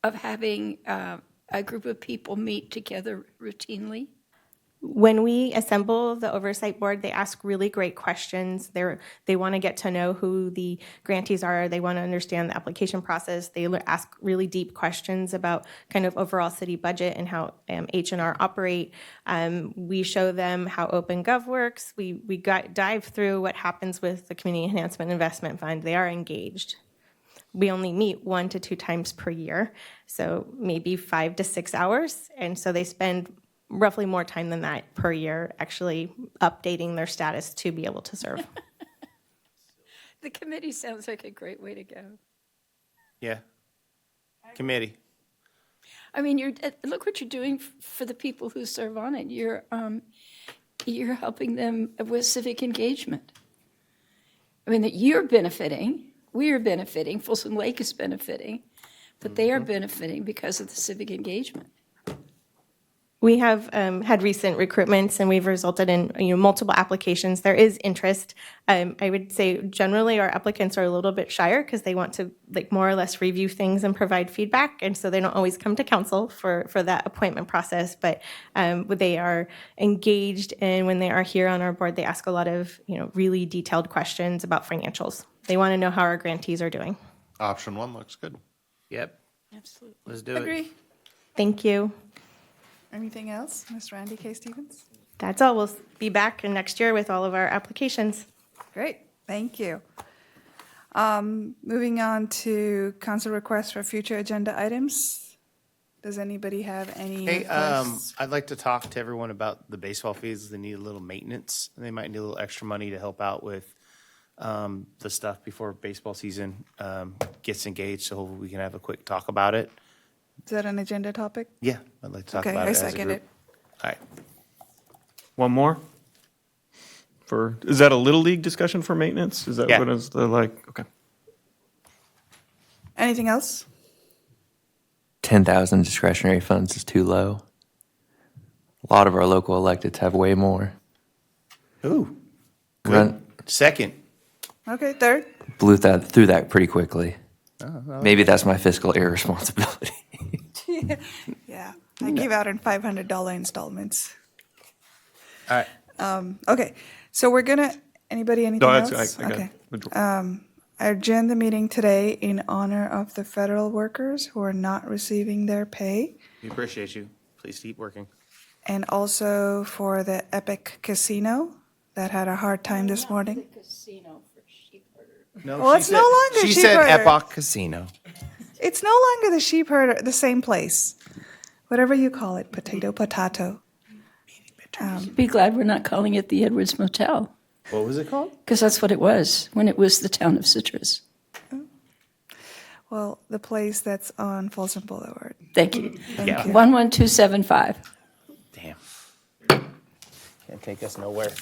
of having a group of people meet together routinely? When we assemble the oversight board, they ask really great questions. They want to get to know who the grantees are. They want to understand the application process. They ask really deep questions about kind of overall city budget and how H&R operate. We show them how OpenGov works. We dive through what happens with the Community Enhancement Investment Fund. They are engaged. We only meet 1 to 2 times per year, so maybe 5 to 6 hours. And so they spend roughly more time than that per year actually updating their status to be able to serve. The committee sounds like a great way to go. Yeah. Committee. I mean, look what you're doing for the people who serve on it. You're helping them with civic engagement. I mean, that you're benefiting, we are benefiting, Folsom Lake is benefiting, but they are benefiting because of the civic engagement. We have had recent recruitments, and we've resulted in multiple applications. There is interest. I would say generally our applicants are a little bit shyer because they want to more or less review things and provide feedback, and so they don't always come to council for that appointment process. But they are engaged, and when they are here on our board, they ask a lot of really detailed questions about financials. They want to know how our grantees are doing. Option 1 looks good. Yep. Absolutely. Let's do it. Agree. Thank you. Anything else, Ms. Randy K. Stevens? That's all. We'll be back next year with all of our applications. Great, thank you. Moving on to council requests for future agenda items. Does anybody have any Hey, requests? I'd like to talk to everyone about the baseball fields. They need a little maintenance. They might need a little extra money to help out with the stuff before baseball season gets engaged, so hopefully we can have a quick talk about it. Is that an agenda topic? Yeah, I'd like to talk Okay, about I it as a second group. it. All right. One more? Is that a Little League discussion for maintenance? Is that Yeah. what is the okay. Anything else? 10,000 discretionary funds is too low. A lot of our local electeds have way more. Ooh, Run, second. Okay, third. blew through that pretty quickly. Oh, Maybe that's my fiscal irresponsibility. Yeah, I give out in $500 installments. All right. Okay, so we're gonna, anything No, else? I got Okay. it. I adjourned the meeting today in honor of the federal workers who are not receiving their pay, We appreciate you. Please keep working. and also for the Epic Casino that had a hard time this morning. Casino for sheep herder. No, Well, it's no longer She Sheep said Herder. Epoch Casino. It's no longer the sheep herder, the same place. Whatever you call it, potato. Be glad we're not calling it the Edwards Motel. What was it called? Because that's what it was when it was the town of Citrus. Well, the place that's on Folsom Boulevard. Thank you. Thank you. 11275. Damn. Can't take us nowhere.